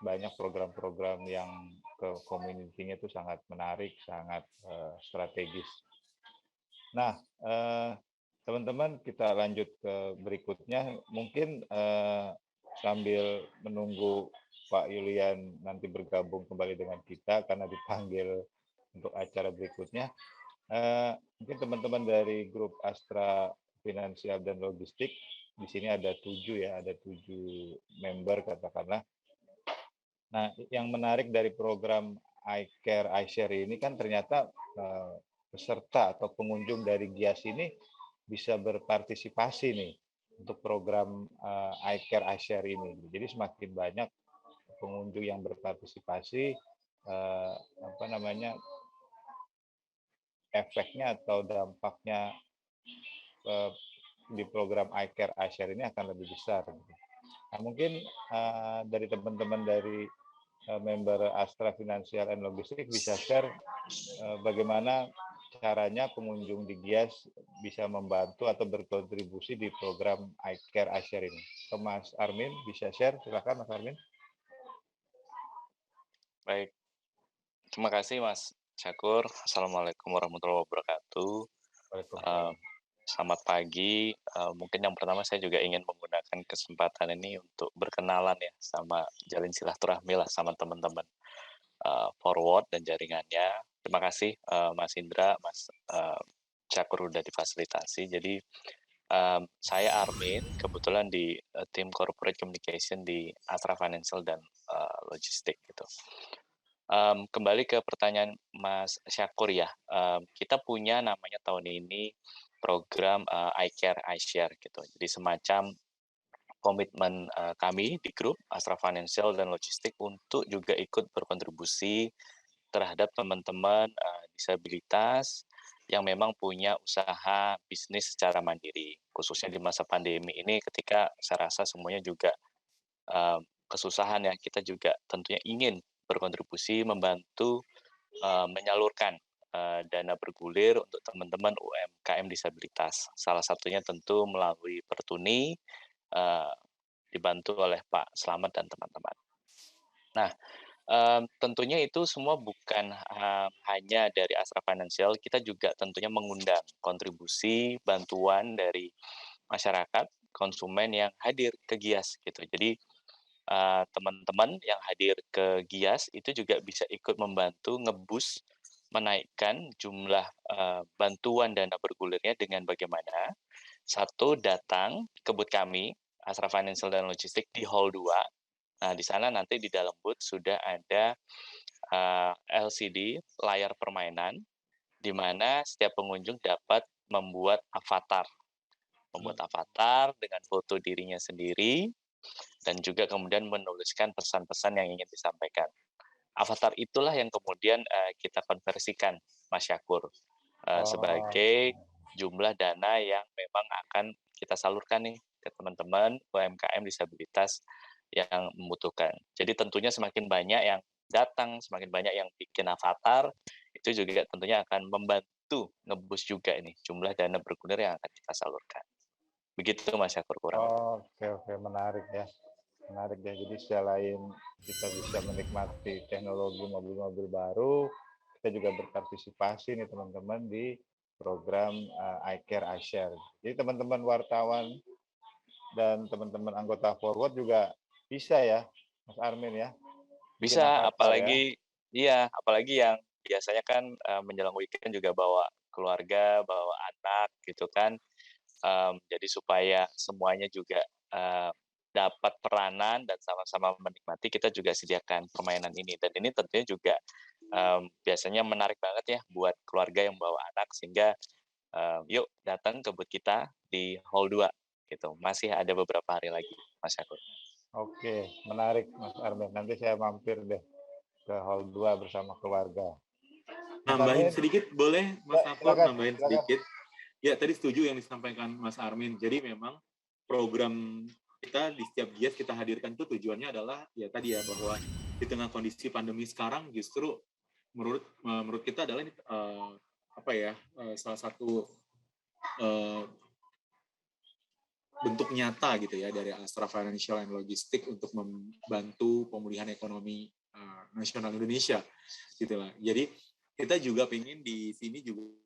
Banyak program-program yang ke community-nya itu sangat menarik, sangat strategis. Nah, teman-teman kita lanjut ke berikutnya. Mungkin sambil menunggu Pak Yulian nanti bergabung kembali dengan kita karena dipanggil untuk acara berikutnya. Mungkin teman-teman dari grup Astra Finansial dan Logistik, di sini ada 7 ya, ada 7 member katakanlah. Nah, yang menarik dari program iCare iShare ini kan ternyata peserta atau pengunjung dari GIAS ini bisa berpartisipasi nih untuk program iCare iShare ini. Jadi semakin banyak pengunjung yang berpartisipasi, efeknya atau dampaknya di program iCare iShare ini akan lebih besar. Nah, mungkin dari teman-teman dari member Astra Financial and Logistik bisa share bagaimana caranya pengunjung di GIAS bisa membantu atau berkontribusi di program iCare iShare ini. Mas Armin bisa share, silakan Mas Armin. Baik, terima kasih Mas Syakur. Assalamualaikum warahmatullahi wabarakatuh. Selamat pagi. Mungkin yang pertama saya juga ingin menggunakan kesempatan ini untuk berkenalan ya sama jalin silaturahmi lah sama teman-teman Forward dan jaringannya. Terima kasih Mas Indra, Mas Syakur udah difasilitasi. Jadi saya Armin, kebetulan di tim Corporate Communication di Astra Financial dan Logistik gitu. Kembali ke pertanyaan Mas Syakur ya, kita punya namanya tahun ini program iCare iShare gitu. Jadi semacam komitmen kami di grup Astra Financial dan Logistik untuk juga ikut berkontribusi terhadap teman-teman disabilitas yang memang punya usaha bisnis secara mandiri, khususnya di masa pandemi ini ketika saya rasa semuanya juga kesusahan ya, kita juga tentunya ingin berkontribusi membantu menyalurkan dana bergulir untuk teman-teman UMKM disabilitas. Salah satunya tentu melalui Pertuni, dibantu oleh Pak Slamet dan teman-teman. Nah, tentunya itu semua bukan hanya dari Astra Financial, kita juga tentunya mengundang kontribusi bantuan dari masyarakat, konsumen yang hadir ke GIAS gitu. Jadi teman-teman yang hadir ke GIAS itu juga bisa ikut membantu ngebus menaikkan jumlah bantuan dana bergulirnya dengan bagaimana satu datang ke booth kami Astra Financial dan Logistik di Hall 2. Nah, di sana nanti di dalam booth sudah ada LCD layar permainan di mana setiap pengunjung dapat membuat avatar dengan foto dirinya sendiri dan juga kemudian menuliskan pesan-pesan yang ingin disampaikan. Avatar itulah yang kemudian kita konversikan, Mas Syakur, sebagai jumlah dana yang memang akan kita salurkan nih ke teman-teman UMKM disabilitas yang membutuhkan. Jadi tentunya semakin banyak yang datang, semakin banyak yang bikin avatar, itu juga tentunya akan membantu ngebus juga ini jumlah dana bergulir yang akan kita salurkan. Begitu Mas Syakur kurang. Oke, menarik ya. Menarik ya. Jadi selain kita bisa menikmati teknologi mobil-mobil baru, kita juga berpartisipasi nih teman-teman di program iCare iShare. Jadi teman-teman wartawan dan teman-teman anggota Forward juga bisa ya, Mas Armin ya. Bisa, apalagi ya. Apalagi yang biasanya kan menjelang weekend juga bawa keluarga, bawa anak gitu kan. Jadi supaya semuanya juga dapat peranan dan sama-sama menikmati, kita juga sediakan permainan ini. Dan ini tentunya juga biasanya menarik banget ya buat keluarga yang bawa anak, sehingga yuk datang ke booth kita di Hall 2 gitu. Masih ada beberapa hari lagi, Mas Syakur. Oke, menarik Mas Armin. Nanti saya mampir deh ke Hall 2 bersama keluarga. Nambahin sedikit boleh Mas Syakur, nambahin silakan. sedikit. Ya, tadi setuju yang disampaikan Mas Armin. Jadi memang program kita di setiap GIAS kita hadirkan itu tujuannya adalah ya tadi ya, bahwa di tengah kondisi pandemi sekarang justru menurut kita adalah salah satu bentuk nyata gitu ya dari Astra Financial and Logistics untuk membantu pemulihan ekonomi nasional Indonesia gitu lah. Jadi kita juga pengen di sini juga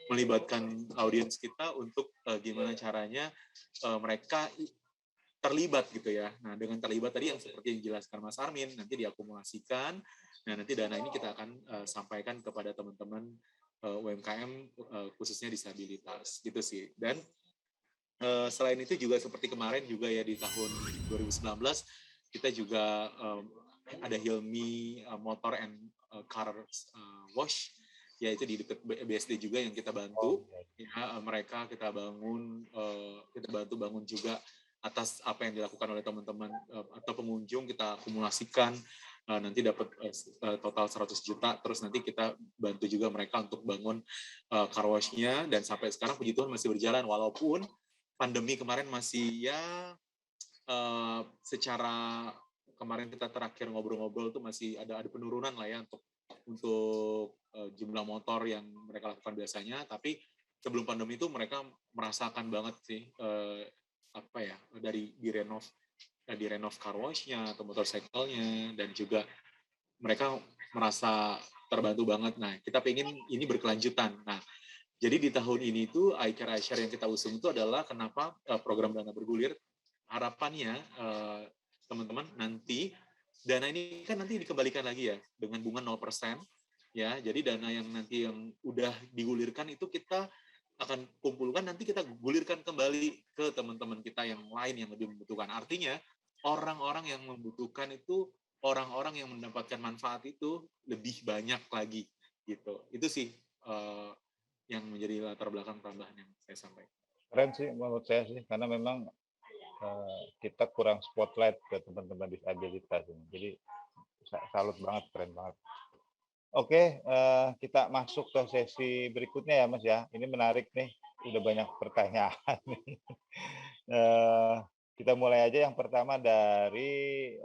melibatkan audiens kita untuk gimana caranya mereka terlibat gitu ya. Nah, dengan terlibat tadi yang seperti yang dijelaskan Mas Armin, nanti diakumulasikan. Nah, nanti dana ini kita akan sampaikan kepada teman-teman UMKM khususnya disabilitas gitu sih. Dan selain itu juga seperti kemarin juga ya di tahun 2019 kita juga ada Hilmi Motor and Car Wash, yaitu di dekat BSD juga yang kita bantu. Ya, mereka kita bantu bangun juga atas apa yang dilakukan oleh teman-teman atau pengunjung, kita akumulasikan nanti dapat total 100 juta, terus nanti kita bantu juga mereka untuk bangun car wash-nya, dan sampai sekarang puji Tuhan masih berjalan walaupun pandemi kemarin masih ya secara kemarin kita terakhir ngobrol-ngobrol tuh masih ada penurunan lah ya untuk jumlah motor yang mereka lakukan biasanya, tapi sebelum pandemi itu mereka merasakan banget sih dari direnov car wash-nya atau motorcycle-nya, dan juga mereka merasa terbantu banget. Nah, kita pengen ini berkelanjutan. Nah, jadi di tahun ini tuh iCare iShare yang kita usung itu adalah kenapa program dana bergulir, harapannya teman-teman nanti dana ini kan nanti dikembalikan lagi ya dengan bunga 0%. Ya, jadi dana yang nanti yang udah digulirkan itu kita akan kumpulkan, nanti kita gulirkan kembali ke teman-teman kita yang lain yang lebih membutuhkan. Artinya orang-orang yang membutuhkan itu, orang-orang yang mendapatkan manfaat itu lebih banyak lagi gitu. Itu sih yang menjadi latar belakang tambahan yang saya sampaikan. Keren sih menurut saya sih, karena memang kita kurang spotlight ke teman-teman disabilitas ini. Jadi salut banget, keren banget. Oke, kita masuk ke sesi berikutnya ya Mas ya. Ini menarik nih, udah banyak pertanyaan. Kita mulai aja yang pertama dari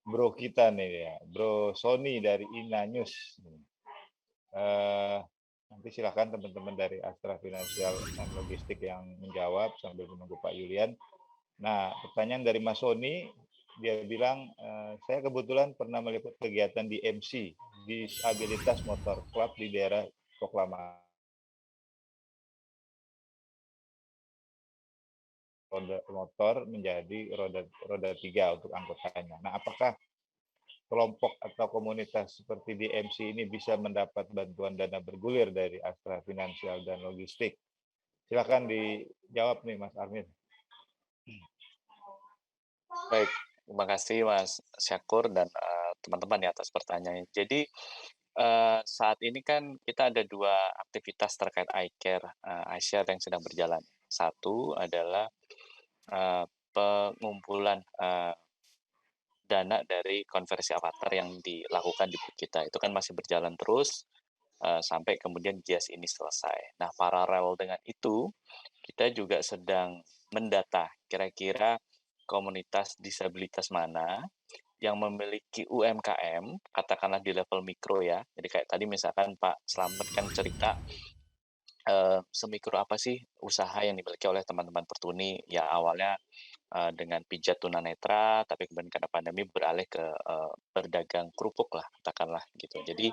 bro kita nih ya, Bro Sony dari Ina News. Nanti silakan teman-teman dari Astra Financial and Logistics yang menjawab sambil menunggu Pak Yulian. Nah, pertanyaan dari Mas Sony, dia bilang, saya kebetulan pernah meliput kegiatan di MC, Disabilitas Motor Club di daerah Proklamasi. Roda motor menjadi roda 3 untuk anggotanya. Nah, apakah kelompok atau komunitas seperti DMC ini bisa mendapat bantuan dana bergulir dari Astra Financial dan Logistik? Silakan dijawab nih Mas Armin. Baik, terima kasih Mas Syakur dan teman-teman ya atas pertanyaannya. Jadi saat ini kan kita ada 2 aktivitas terkait iCare iShare yang sedang berjalan. Satu adalah pengumpulan dana dari konversi avatar yang dilakukan di booth kita. Itu kan masih berjalan terus sampai kemudian GIAS ini selesai. Nah, paralel dengan itu, kita juga sedang mendata kira-kira komunitas disabilitas mana yang memiliki UMKM, katakanlah di level mikro ya. Jadi kayak tadi misalkan Pak Slamet kan cerita semikro apa sih usaha yang dimiliki oleh teman-teman Pertuni. Ya awalnya dengan pijat tunanetra, tapi kemudian karena pandemi beralih ke berdagang kerupuk lah, katakanlah gitu. Jadi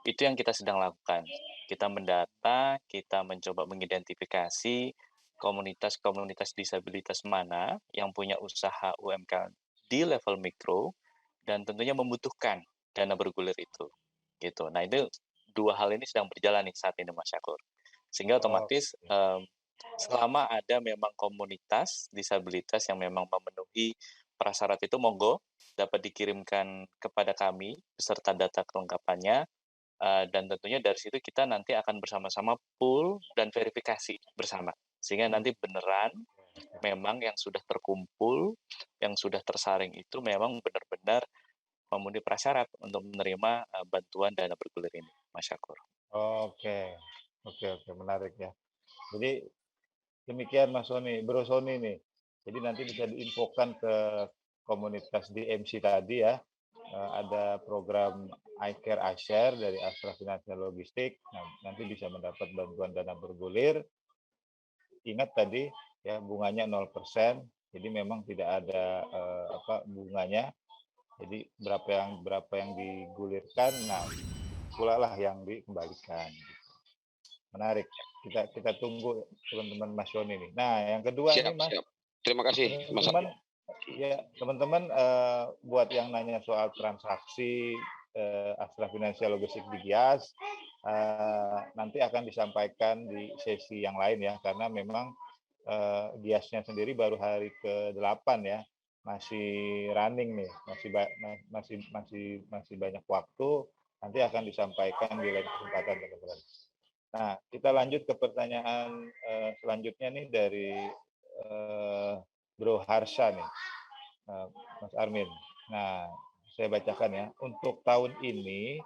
itu yang kita sedang lakukan. Kita mendata, kita mencoba mengidentifikasi komunitas-komunitas disabilitas mana yang punya usaha UMKM di level mikro dan tentunya membutuhkan dana bergulir itu, gitu. Nah, itu 2 hal ini sedang berjalan nih saat ini, Mas Syakur. Sehingga otomatis, selama ada memang komunitas disabilitas yang memang memenuhi prasyarat itu, monggo dapat dikirimkan kepada kami beserta data kelengkapannya, dan tentunya dari situ kita nanti akan bersama-sama pool dan verifikasi bersama. Sehingga nanti beneran memang yang sudah terkumpul, yang sudah tersaring itu memang benar-benar memenuhi prasyarat untuk menerima bantuan dana bergulir ini, Mas Syakur. Oke, oke, menarik ya. Jadi demikian Mas Sony, Bro Sony nih. Jadi nanti bisa diinfokan ke komunitas DMC tadi ya. Ada program iCare iShare dari Astra Financial Logistik. Nah, nanti bisa mendapat bantuan dana bergulir. Ingat tadi ya bunganya 0%. Jadi memang tidak ada bunganya. Jadi berapa yang digulirkan, nah pula lah yang dikembalikan. Menarik. Kita tunggu teman-teman Mas Yoni ini. Nah, yang kedua siap, nih Mas. Siap. Terima kasih Mas. Teman-teman buat yang nanya soal transaksi Astra Financial Logistik di Gias, nanti akan disampaikan di sesi yang lain ya, karena memang Giasnya sendiri baru hari ke-8 ya. Masih running nih, masih banyak waktu, nanti akan disampaikan di lain kesempatan teman-teman. Nah, kita lanjut ke pertanyaan selanjutnya nih dari Bro Harsha nih, Mas Armin. Nah, saya bacakan ya. Untuk tahun ini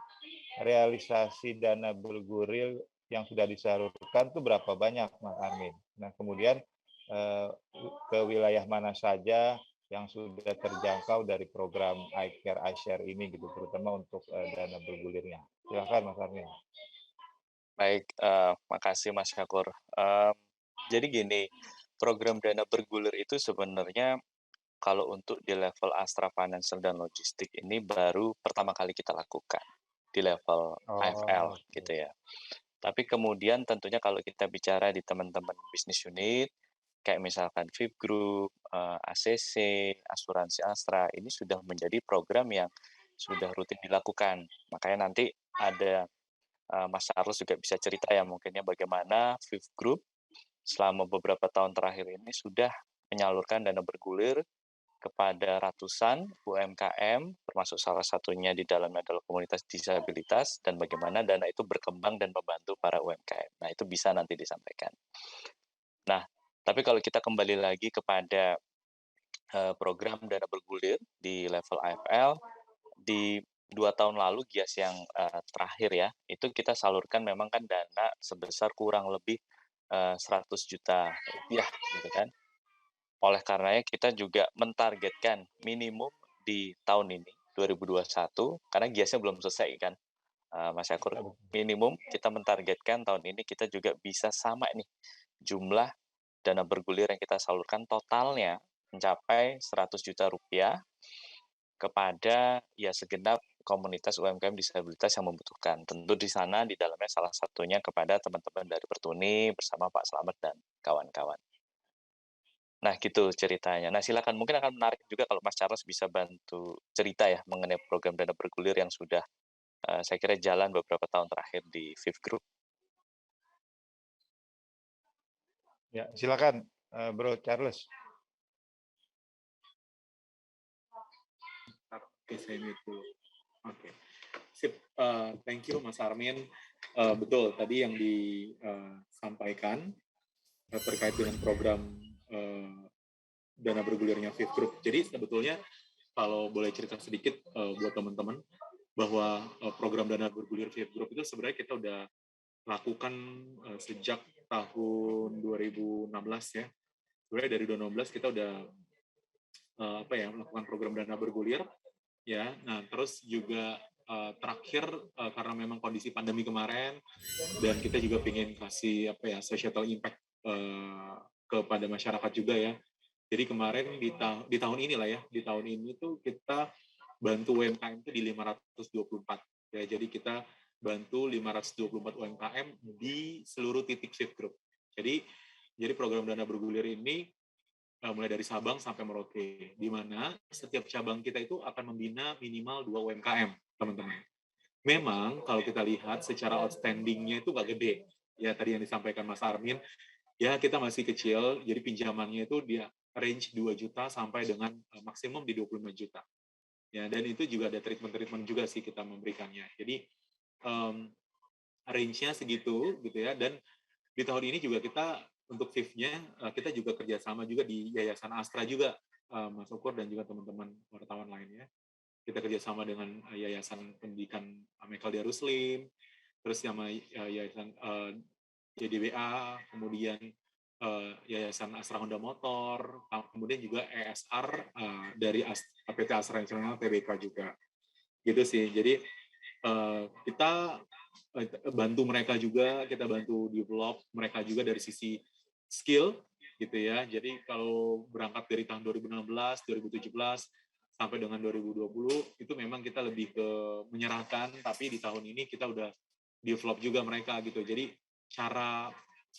realisasi dana bergulir yang sudah disalurkan itu berapa banyak, Mas Armin? Nah, kemudian ke wilayah mana saja yang sudah terjangkau dari program iCare iShare ini gitu, terutama untuk dana bergulirnya. Silakan Mas Armin. Baik, makasih Mas Syakur. Jadi gini, program dana bergulir itu sebenarnya kalau untuk di level Astra Financial dan Logistik ini baru pertama kali kita lakukan di level AFL gitu ya. Tapi kemudian tentunya kalau kita bicara di teman-teman bisnis unit, kayak misalkan VIP Group, ACC, Asuransi Astra, ini sudah menjadi program yang sudah rutin dilakukan. Makanya nanti ada Mas Charles juga bisa cerita ya mungkinnya bagaimana VIP Group selama beberapa tahun terakhir ini sudah menyalurkan dana bergulir kepada ratusan UMKM, termasuk salah satunya di dalamnya adalah komunitas disabilitas, dan bagaimana dana itu berkembang dan membantu para UMKM. Nah, itu bisa nanti disampaikan. Nah, tapi kalau kita kembali lagi kepada program dana bergulir di level AFL, di 2 tahun lalu Gias yang terakhir ya, itu kita salurkan memang kan dana sebesar kurang lebih 100 juta rupiah gitu kan. Oleh karenanya kita juga mentargetkan minimum di tahun ini 2021 karena Giasnya belum selesai kan, Mas Syakur. Minimum kita mentargetkan tahun ini kita juga bisa sama nih jumlah dana bergulir yang kita salurkan totalnya mencapai 100 juta rupiah kepada ya segenap komunitas UMKM disabilitas yang membutuhkan. Tentu di sana di dalamnya salah satunya kepada teman-teman dari Pertuni bersama Pak Slamet dan kawan-kawan. Nah, gitu ceritanya. Nah, silakan. Mungkin akan menarik juga kalau Mas Charles bisa bantu cerita ya mengenai program dana bergulir yang sudah saya kira jalan beberapa tahun terakhir di VIP Group. Ya, silakan Bro Charles. Oke, saya mute dulu. Oke. Sip, thank you Mas Armin. Betul, tadi yang disampaikan terkait dengan program dana bergulirnya VIP Group. Jadi sebetulnya kalau boleh cerita sedikit buat teman-teman bahwa program dana bergulir VIP Group itu sebenarnya kita udah lakukan sejak tahun 2016 ya. Sebenarnya dari 2016 kita udah melakukan program dana bergulir ya. Nah, terus juga terakhir karena memang kondisi pandemi kemarin dan kita juga ingin kasih societal impact kepada masyarakat juga ya. Jadi kemarin di tahun inilah ya, di tahun ini tuh kita bantu UMKM itu di 524 ya. Jadi kita bantu 524 UMKM di seluruh titik VIP Group. Jadi Jadi program dana bergulir ini mulai dari Sabang sampai Merauke, di mana setiap cabang kita itu akan membina minimal 2 UMKM, teman-teman. Memang kalau kita lihat secara outstanding-nya itu nggak gede. Ya tadi yang disampaikan Mas Armin, ya kita masih kecil, jadi pinjamannya itu dia range 2 juta sampai dengan maksimum di 25 juta. Ya, dan itu juga ada treatment-treatment juga sih kita memberikannya. Jadi range-nya segitu gitu ya, dan di tahun ini juga kita untuk FIF-nya kita juga kerjasama juga di Yayasan Astra juga, Mas Ukur dan juga teman-teman wartawan lainnya. Kita kerjasama dengan Yayasan Pendidikan Amikal Daruslim, terus sama Yayasan YDBA, kemudian Yayasan Astra Honda Motor, kemudian juga ESR dari PT Astra International TBK juga. Gitu sih. Jadi kita bantu mereka juga, kita bantu develop mereka juga dari sisi skill gitu ya. Jadi kalau berangkat dari tahun 2016, 2017 sampai dengan 2020 itu memang kita lebih ke menyerahkan, tapi di tahun ini kita udah develop juga mereka gitu. Jadi cara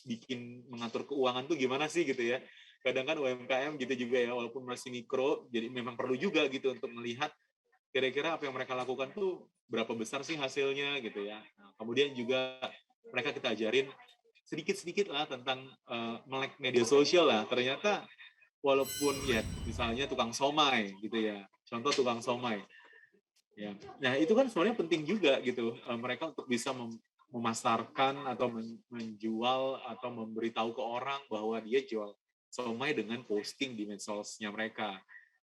bikin mengatur keuangan tuh gimana sih gitu ya. Kadang kan UMKM gitu juga ya, walaupun masih mikro, jadi memang perlu juga gitu untuk melihat kira-kira apa yang mereka lakukan tuh berapa besar sih hasilnya gitu ya. Nah, kemudian juga mereka kita ajarin sedikit-sedikit lah tentang melek media sosial lah. Ternyata walaupun ya misalnya tukang somai gitu ya, contoh tukang somai. Ya. Nah itu kan sebenarnya penting juga gitu mereka untuk bisa memasarkan atau menjual atau memberitahu ke orang bahwa dia jual somai dengan posting di medsosnya mereka.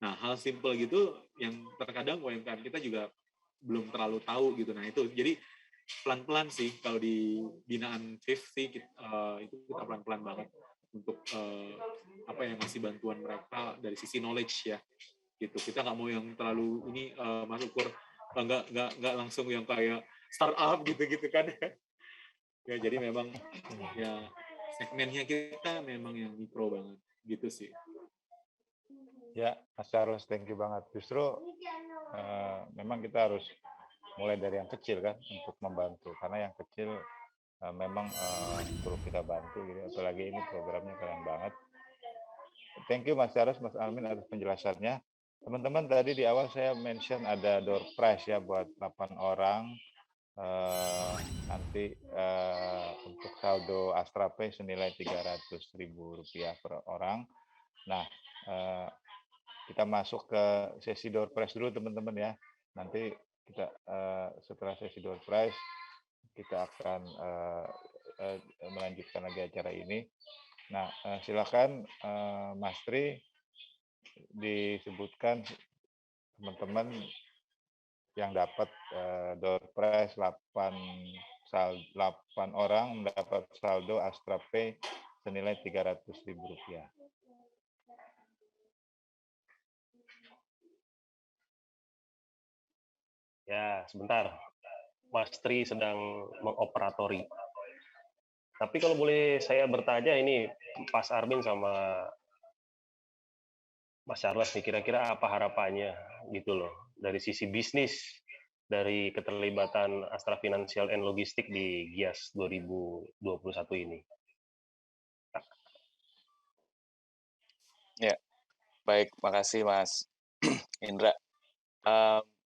Nah, hal simple gitu yang terkadang UMKM kita juga belum terlalu tahu gitu. Nah, itu jadi pelan-pelan sih kalau di binaan FIF sih itu kita pelan-pelan banget untuk apa yang ngasih bantuan mereka dari sisi knowledge ya. Gitu. Kita nggak mau yang terlalu ini Mas Ukur nggak langsung yang kayak startup gitu-gitu kan. Ya, jadi memang ya segmennya kita memang yang mikro banget gitu sih. Ya, Mas Charles, thank you banget. Justru memang kita harus mulai dari yang kecil kan untuk membantu, karena yang kecil memang perlu kita bantu gitu. Apalagi ini programnya keren banget. Thank you Mas Charles, Mas Almin atas penjelasannya. Teman-teman, tadi di awal saya mention ada door prize ya buat 8 orang. Nanti untuk saldo Astra Pay senilai Rp300.000 per orang. Nah, kita masuk ke sesi door prize dulu teman-teman ya. Nanti kita setelah sesi door prize kita akan melanjutkan lagi acara ini. Nah, silakan Mas Tri disebutkan teman-teman yang dapat door prize 8 orang mendapat saldo Astra Pay senilai Rp300.000. Ya, sebentar. Mas Tri sedang mengoperatori. Tapi kalau boleh saya bertanya ini, Mas Armin sama Mas Charles nih, kira-kira apa harapannya gitu loh, dari sisi bisnis, dari keterlibatan Astra Financial and Logistik di GIAS 2021 ini? Ya, baik, makasih Mas Indra.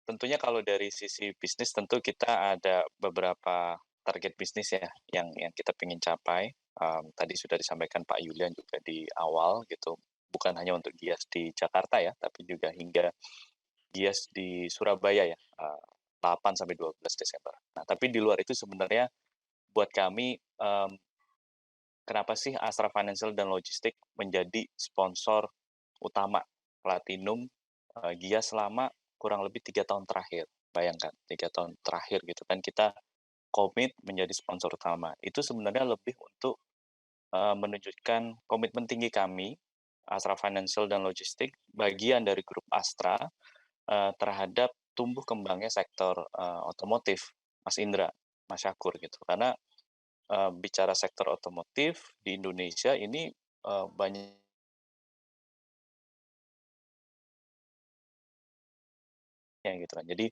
Tentunya kalau dari sisi bisnis tentu kita ada beberapa target bisnis ya yang kita ingin capai. Tadi sudah disampaikan Pak Yulian juga di awal gitu, bukan hanya untuk GIAS di Jakarta ya, tapi juga hingga GIAS di Surabaya ya, 8 sampai 12 Desember. Nah, tapi di luar itu sebenarnya buat kami kenapa sih Astra Financial dan Logistik menjadi sponsor utama Platinum GIAS selama kurang lebih 3 tahun terakhir. Bayangkan, 3 tahun terakhir gitu kan kita komit menjadi sponsor utama. Itu sebenarnya lebih untuk menunjukkan komitmen tinggi kami, Astra Financial dan Logistik, bagian dari grup Astra, terhadap tumbuh kembangnya sektor otomotif, Mas Indra, Mas Syakur gitu. Karena bicara sektor otomotif di Indonesia ini banyak gitu kan. Jadi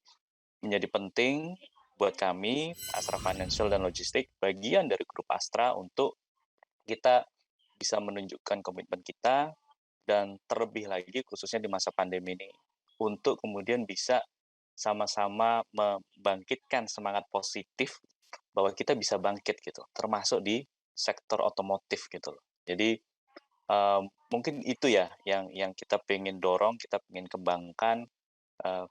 menjadi penting buat kami Astra Financial dan Logistik bagian dari grup Astra untuk kita bisa menunjukkan komitmen kita, dan terlebih lagi khususnya di masa pandemi ini, untuk kemudian bisa sama-sama membangkitkan semangat positif bahwa kita bisa bangkit gitu, termasuk di sektor otomotif gitu loh. Jadi mungkin itu ya yang kita pengen dorong, kita pengen kembangkan,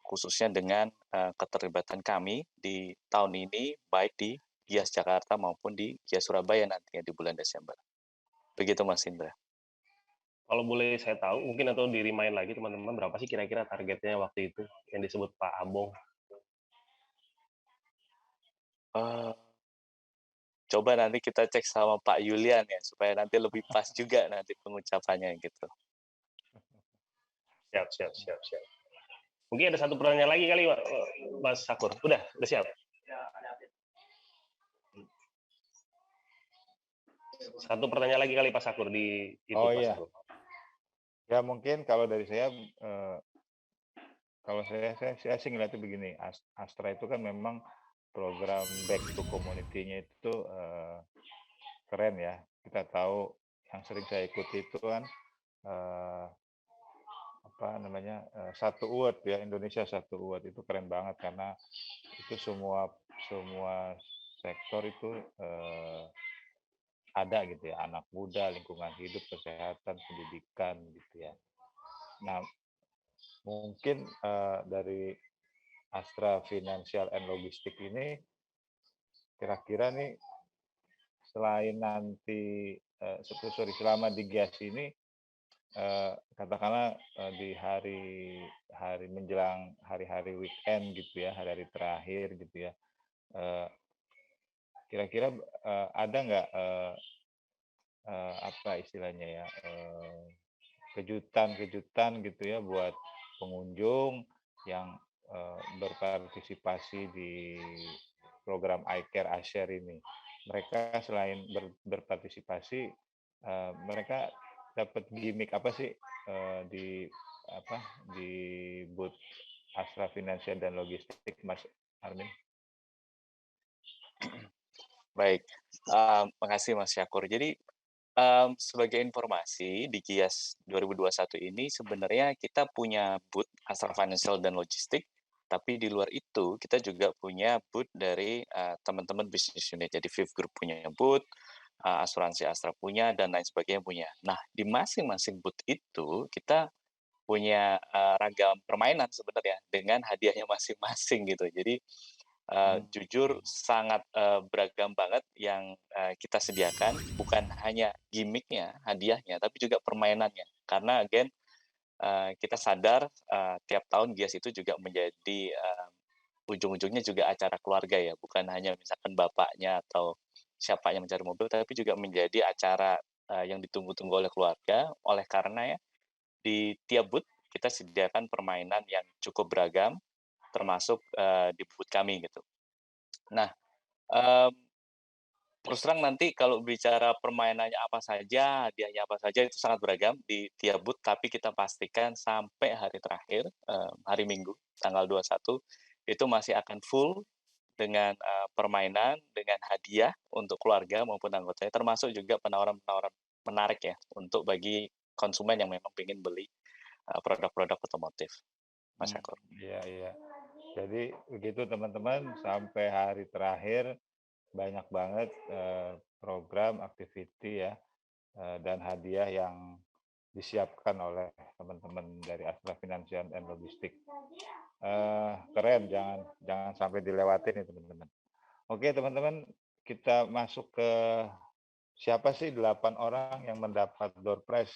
khususnya dengan keterlibatan kami di tahun ini, baik di Gias Jakarta maupun di Gias Surabaya nantinya di bulan Desember. Begitu Mas Indra. Kalau boleh saya tahu, mungkin atau di-remind lagi teman-teman, berapa sih kira-kira targetnya waktu itu yang disebut Pak Abong? Coba nanti kita cek sama Pak Yulian ya, supaya nanti lebih pas juga nanti pengucapannya gitu. Siap. Mungkin ada satu pertanyaan lagi kali, Mas Sakur. Udah siap. Satu pertanyaan lagi kali Pak Sakur di itu. Oh Mas iya. Sakur. Ya mungkin kalau dari saya, kalau saya sih ngeliatnya begini, Astra itu kan memang program back to community-nya itu keren ya. Kita tahu yang sering saya ikuti itu kan satu award ya, Indonesia satu award itu keren banget karena itu semua sektor itu ada gitu ya, anak muda, lingkungan hidup, kesehatan, pendidikan gitu ya. Nah, mungkin dari Astra Financial and Logistik ini kira-kira nih selain nanti selama di GIAS ini katakanlah di hari menjelang hari-hari weekend gitu ya, hari-hari terakhir gitu ya, kira-kira ada nggak apa istilahnya ya, kejutan gitu ya buat pengunjung yang berpartisipasi di program iCare Ashare ini. Mereka selain berpartisipasi, mereka dapat gimmick apa sih di booth Astra Financial dan Logistik, Mas Armin? Baik, makasih Mas Syakur. Jadi sebagai informasi di Gias 2021 ini sebenarnya kita punya booth Astra Financial dan Logistik, tapi di luar itu kita juga punya booth dari teman-teman bisnis unit. Jadi Viv Group punya booth, asuransi Astra punya, dan lain sebagainya punya. Nah, di masing-masing booth itu kita punya ragam permainan sebenarnya dengan hadiahnya masing-masing gitu. Jadi jujur sangat beragam banget yang kita sediakan, bukan hanya gimmicknya, hadiahnya, tapi juga permainannya. Karena again kita sadar tiap tahun Gias itu juga menjadi ujung-ujungnya juga acara keluarga ya, bukan hanya misalkan bapaknya atau siapa yang mencari mobil, tapi juga menjadi acara yang ditunggu-tunggu oleh keluarga. Oleh karena ya di tiap booth kita sediakan permainan yang cukup beragam, termasuk di booth kami gitu. Nah, terus terang nanti kalau bicara permainannya apa saja, hadiahnya apa saja, itu sangat beragam di tiap booth, tapi kita pastikan sampai hari terakhir, hari Minggu, tanggal 21, itu masih akan full dengan permainan, dengan hadiah untuk keluarga maupun anggotanya, termasuk juga penawaran-penawaran menarik ya, untuk bagi konsumen yang memang ingin beli produk-produk otomotif. Mas Syakur. Iya. Jadi begitu teman-teman, sampai hari terakhir banyak banget program, activity ya, dan hadiah yang disiapkan oleh teman-teman dari Astra Financial and Logistik. Keren, jangan sampai dilewatin ya teman-teman. Oke teman-teman, kita masuk ke siapa sih 8 orang yang mendapat door prize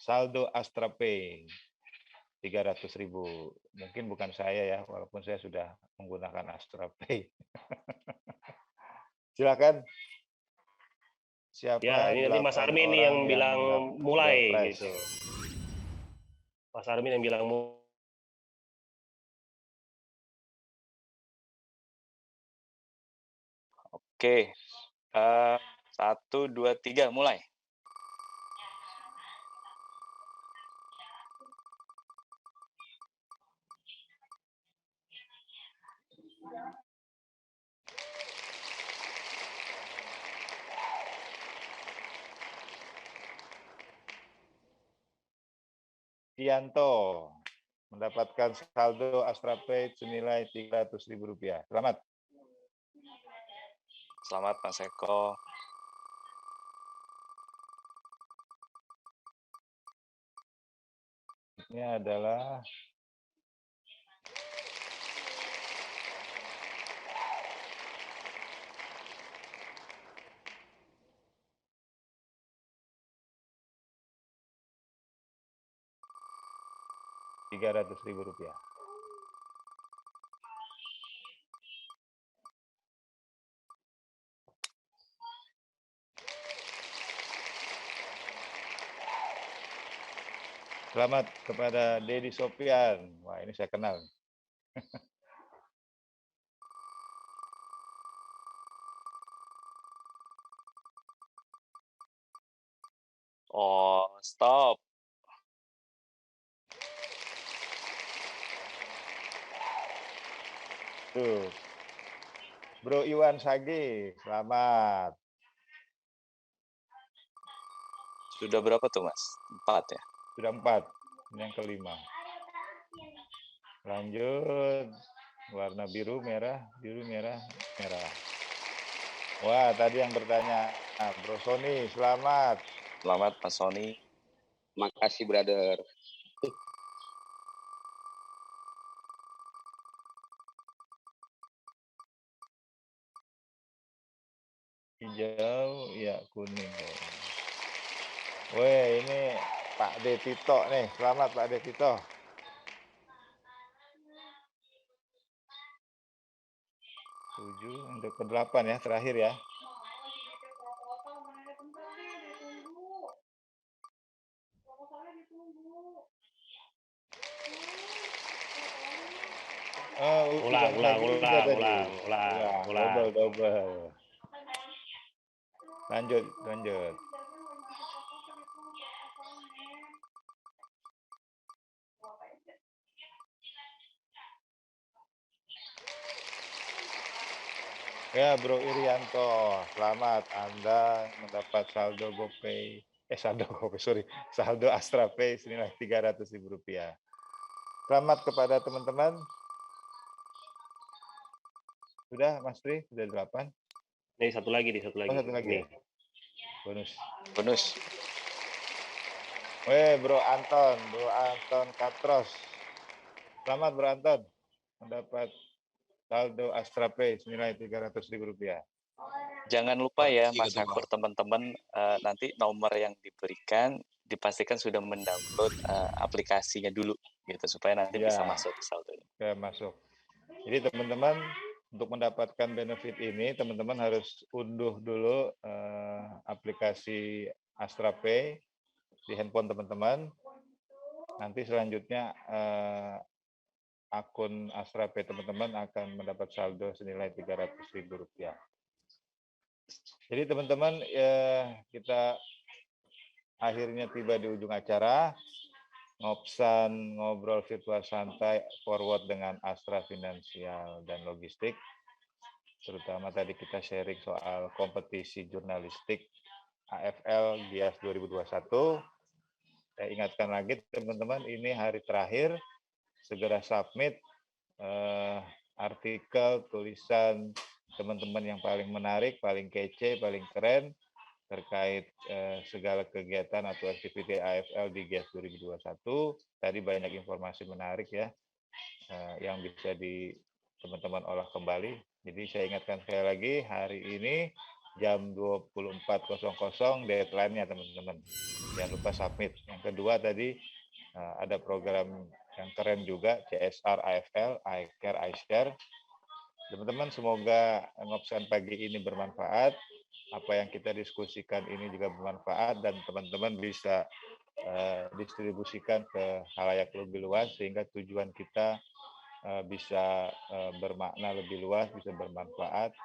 saldo Astra Pay 300.000. Mungkin bukan saya ya, walaupun saya sudah menggunakan Astra Pay. Silakan. Siapa Ya, ini nanti Mas Armin nih yang bilang mulai gitu. Mas Armin yang bilang Oke, 1, 2, 3, mulai. Yanto mendapatkan saldo Astrapay senilai Rp300.000. Selamat. Selamat Mas Eko. Ini adalah Rp300.000. Selamat kepada Dedi Sofian. Wah, ini saya kenal. Oh, stop. Tuh. Bro Iwan Sagi, selamat. Sudah berapa tuh Mas? 4 ya? Sudah 4. Ini yang kelima. Lanjut. Warna biru, merah, merah. Wah, tadi yang bertanya. Nah, Bro Sony, selamat. Selamat Mas Sony. Makasih, brother. Hijau, ya kuning. Weh, ini Pak De Tito nih. Selamat Pak De Tito. Tujuh untuk ke-8 ya, terakhir ya. Ulang. Double. Lanjut. Ya, Bro Irianto, selamat. Anda mendapat saldo GoPay. Saldo Astrapay senilai Rp300.000. Selamat kepada teman-teman. Sudah, Mas Tri? Sudah 8? Nih, satu lagi. Oh, satu lagi Nih. ya? Bonus. Weh, Bro Anton Katros. Selamat Bro Anton, mendapat saldo Astrapay senilai Rp300.000. Jangan lupa ya Mas Syakur, teman-teman, nanti nomor yang diberikan dipastikan sudah mendownload aplikasinya dulu gitu supaya nanti bisa masuk saldonya. Masuk. Jadi teman-teman untuk mendapatkan benefit ini teman-teman harus unduh dulu aplikasi Astrapay di handphone teman-teman. Nanti selanjutnya akun Astrapay teman-teman akan mendapat saldo senilai Rp300.000. Jadi teman-teman kita akhirnya tiba di ujung acara. Ngopsan ngobrol virtual santai forward dengan Astra Finansial dan Logistik. Terutama tadi kita sharing soal kompetisi jurnalistik AFL GIAS 2021. Saya ingatkan lagi teman-teman, ini hari terakhir. Segera submit artikel, tulisan teman-teman yang paling menarik, paling kece, paling keren terkait segala kegiatan atau aktiviti AFL di GIAS 2021. Tadi banyak informasi menarik ya, yang bisa teman-teman olah kembali. Jadi saya ingatkan sekali lagi, hari ini jam 24.00 deadline-nya teman-teman. Jangan lupa submit. Yang kedua tadi ada program yang keren juga, CSR AFL, I Care, I Share. Teman-teman semoga ngopsan pagi ini bermanfaat. Apa yang kita diskusikan ini juga bermanfaat dan teman-teman bisa distribusikan ke khalayak lebih luas sehingga tujuan kita bisa bermakna lebih luas, bisa bermanfaat.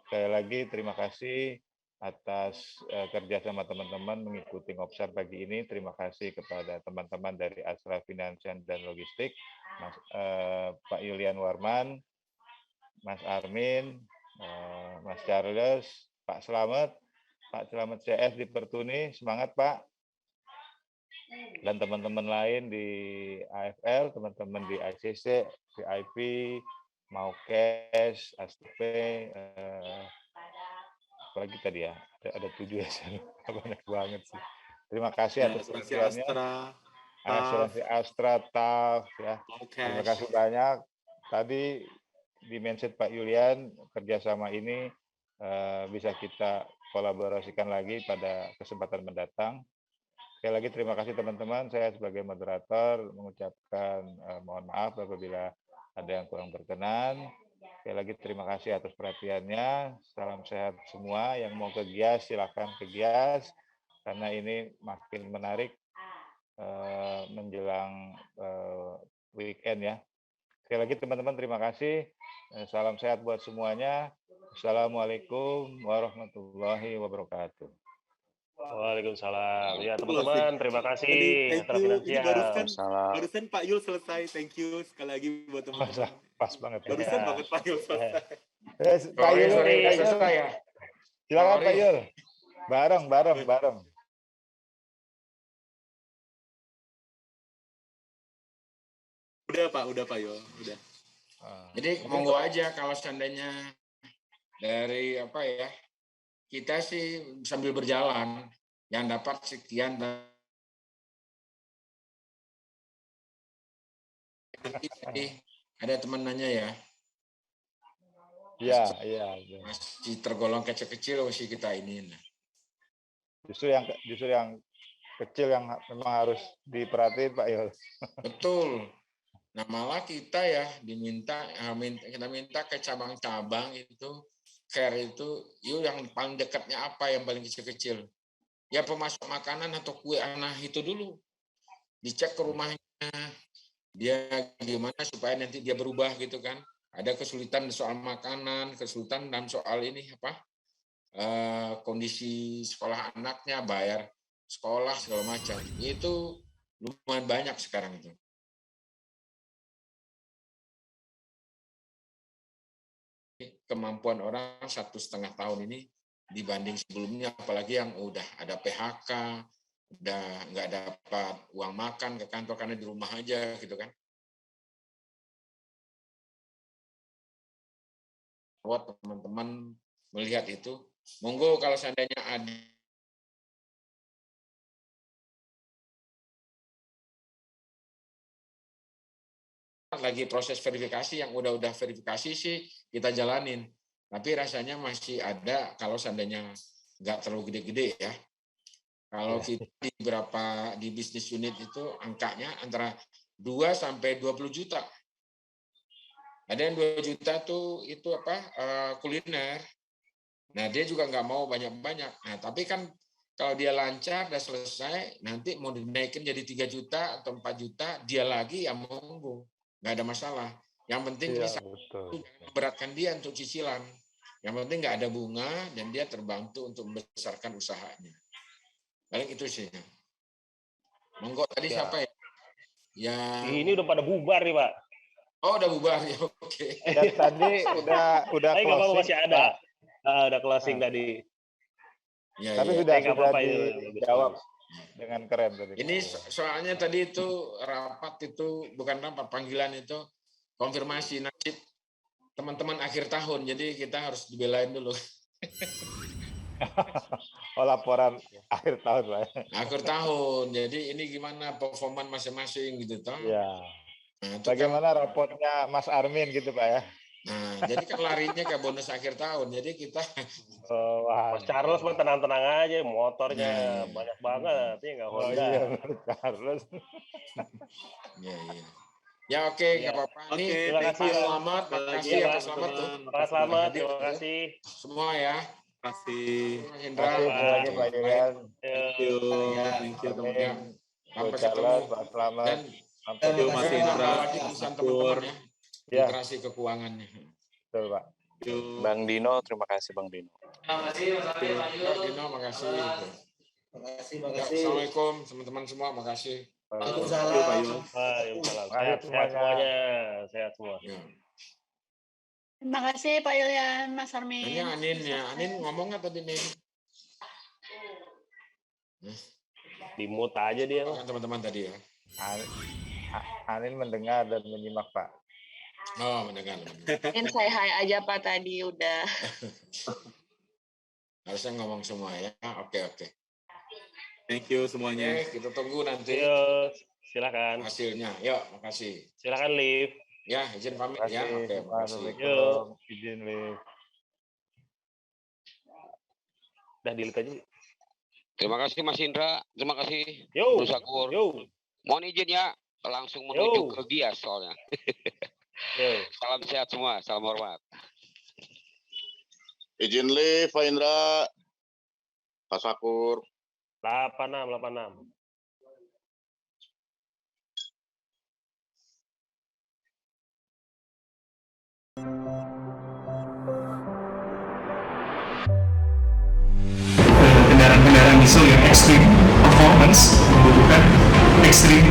Sekali lagi terima kasih atas kerjasama teman-teman mengikuti ngopsan pagi ini. Terima kasih kepada teman-teman dari Astra Finansial dan Logistik, Pak Yulian Warman, Mas Armin, Mas Charles, Pak Selamat CS di Pertuni, semangat Pak. dan teman-teman lain di AFL, teman-teman di ICC, VIP, Maukes, ASTP, apalagi tadi ya, ada 7 ya, banyak banget sih. Terima kasih atas perhatiannya. Asuransi Astra, TAF, ya. Terima kasih banyak. Tadi di-mention Pak Yulian, kerjasama ini bisa kita kolaborasikan lagi pada kesempatan mendatang. Sekali lagi terima kasih teman-teman. Saya sebagai moderator mengucapkan mohon maaf apabila ada yang kurang berkenan. Sekali lagi terima kasih atas perhatiannya. Salam sehat semua. Yang mau ke GIAS silakan ke GIAS karena ini makin menarik menjelang weekend ya. Sekali lagi teman-teman terima kasih. Salam sehat buat semuanya. Assalamualaikum warahmatullahi wabarakatuh. Waalaikumsalam. Ya teman-teman, terima kasih. Ini barusan Pak Yul selesai. Thank you sekali lagi buat teman-teman. Pas banget. Barusan banget Pak Yul selesai. Pak Yul selesai ya. Silakan Pak Yul. Bareng. Udah Pak Yul, udah. Jadi monggo aja kalau seandainya dari apa ya, kita sih sambil berjalan yang dapat sekian ada teman nanya ya. Iya. Masih tergolong kecil-kecil masih kita ini. Justru yang kecil yang memang harus diperhatiin Pak Yul. Betul. Nah malah kita ya kita minta ke cabang-cabang itu care itu, yuk yang paling dekatnya apa yang paling kecil-kecil. Ya pemasok makanan atau kue anak itu dulu. Dicek ke rumahnya, dia gimana supaya nanti dia berubah gitu kan. Ada kesulitan soal makanan, kesulitan dan soal ini apa kondisi sekolah anaknya, bayar sekolah segala macam. Itu lumayan banyak sekarang itu. Kemampuan orang 1,5 tahun ini dibanding sebelumnya, apalagi yang udah ada PHK, udah nggak dapat uang makan ke kantor karena di rumah aja gitu kan. Buat teman-teman melihat itu, monggo kalau seandainya ada lagi proses verifikasi, yang udah verifikasi sih kita jalanin. Tapi rasanya masih ada kalau seandainya nggak terlalu gede-gede ya. Kalau kita di bisnis unit itu angkanya antara 2 sampai 20 juta. Ada yang 2 juta tuh itu apa kuliner. Nah dia juga nggak mau banyak-banyak. Nah tapi kan kalau dia lancar, udah selesai, nanti mau dinaikin jadi 3 juta atau 4 juta, dia lagi ya monggo. Nggak ada masalah. Yang penting memberatkan dia untuk cicilan. Yang penting nggak ada bunga dan dia terbantu untuk membesarkan usahanya. Paling itu sih. Monggo tadi siapa ya? Ini udah pada bubar nih Pak. Oh udah bubar ya, oke. Dan tadi udah closing. Masih ada. Udah closing tadi. Ya, tapi sudah dijawab dengan keren tadi. Ini soalnya tadi itu rapat itu bukan rapat, panggilan itu konfirmasi nasib teman-teman akhir tahun, jadi kita harus dibelain dulu. Laporan akhir tahun Pak. Akhir tahun, jadi ini gimana performan masing-masing gitu toh? Ya. Nah, bagaimana raportnya Mas Armin gitu Pak ya? Nah, jadi kan larinya ke bonus akhir tahun, jadi kita. Mas Charles mah tenang-tenang aja, motornya banyak banget, ya nggak Honda. Iya, Charles. Iya. Ya oke, nggak apa-apa. Nih, terima kasih. Selamat, makasih atas selamat tuh. Selamat, terima kasih. Semua ya. Terima kasih. Indra. Lagi Pak Yulian. Thank you teman-teman. Sampai ketemu. Selamat. Dan Mas Indra, teman-teman ya. Literasi keuangannya. Betul Pak. Bang Dino, terima kasih Bang Dino. Terima kasih Mas Armin, Bang Dino, makasih. Makasih. Assalamualaikum teman-teman semua, makasih. Waalaikumsalam. Sehat semuanya, sehat semua. Terima kasih Pak Yulian, Mas Armin. Ini Anin ya, Anin ngomong nggak tadi nih? Di mute aja dia. Teman-teman tadi ya. Anin mendengar dan menyimak, Pak. Oh, mendengar. Mungkin saya hai aja Pak tadi udah. Harusnya ngomong semua ya. Oke. Thank you semuanya. Oke, kita tunggu nanti Yo, silakan. hasilnya. Yuk, makasih. Silakan Liv. Ya, izin pamit ya. Oke, makasih. Assalamualaikum. Izin, Liv. Udah delete aja. Terima kasih Mas Indra, terima kasih Yo. Bro Syakur. Yo. Mohon izin ya, langsung menuju ke Gias soalnya. Yo. Salam sehat semua, salam hormat. Izin Liv, Pak Indra, Pak Syakur. 86. Kendaraan-kendaraan diesel yang ekstrim performance membutuhkan ekstrim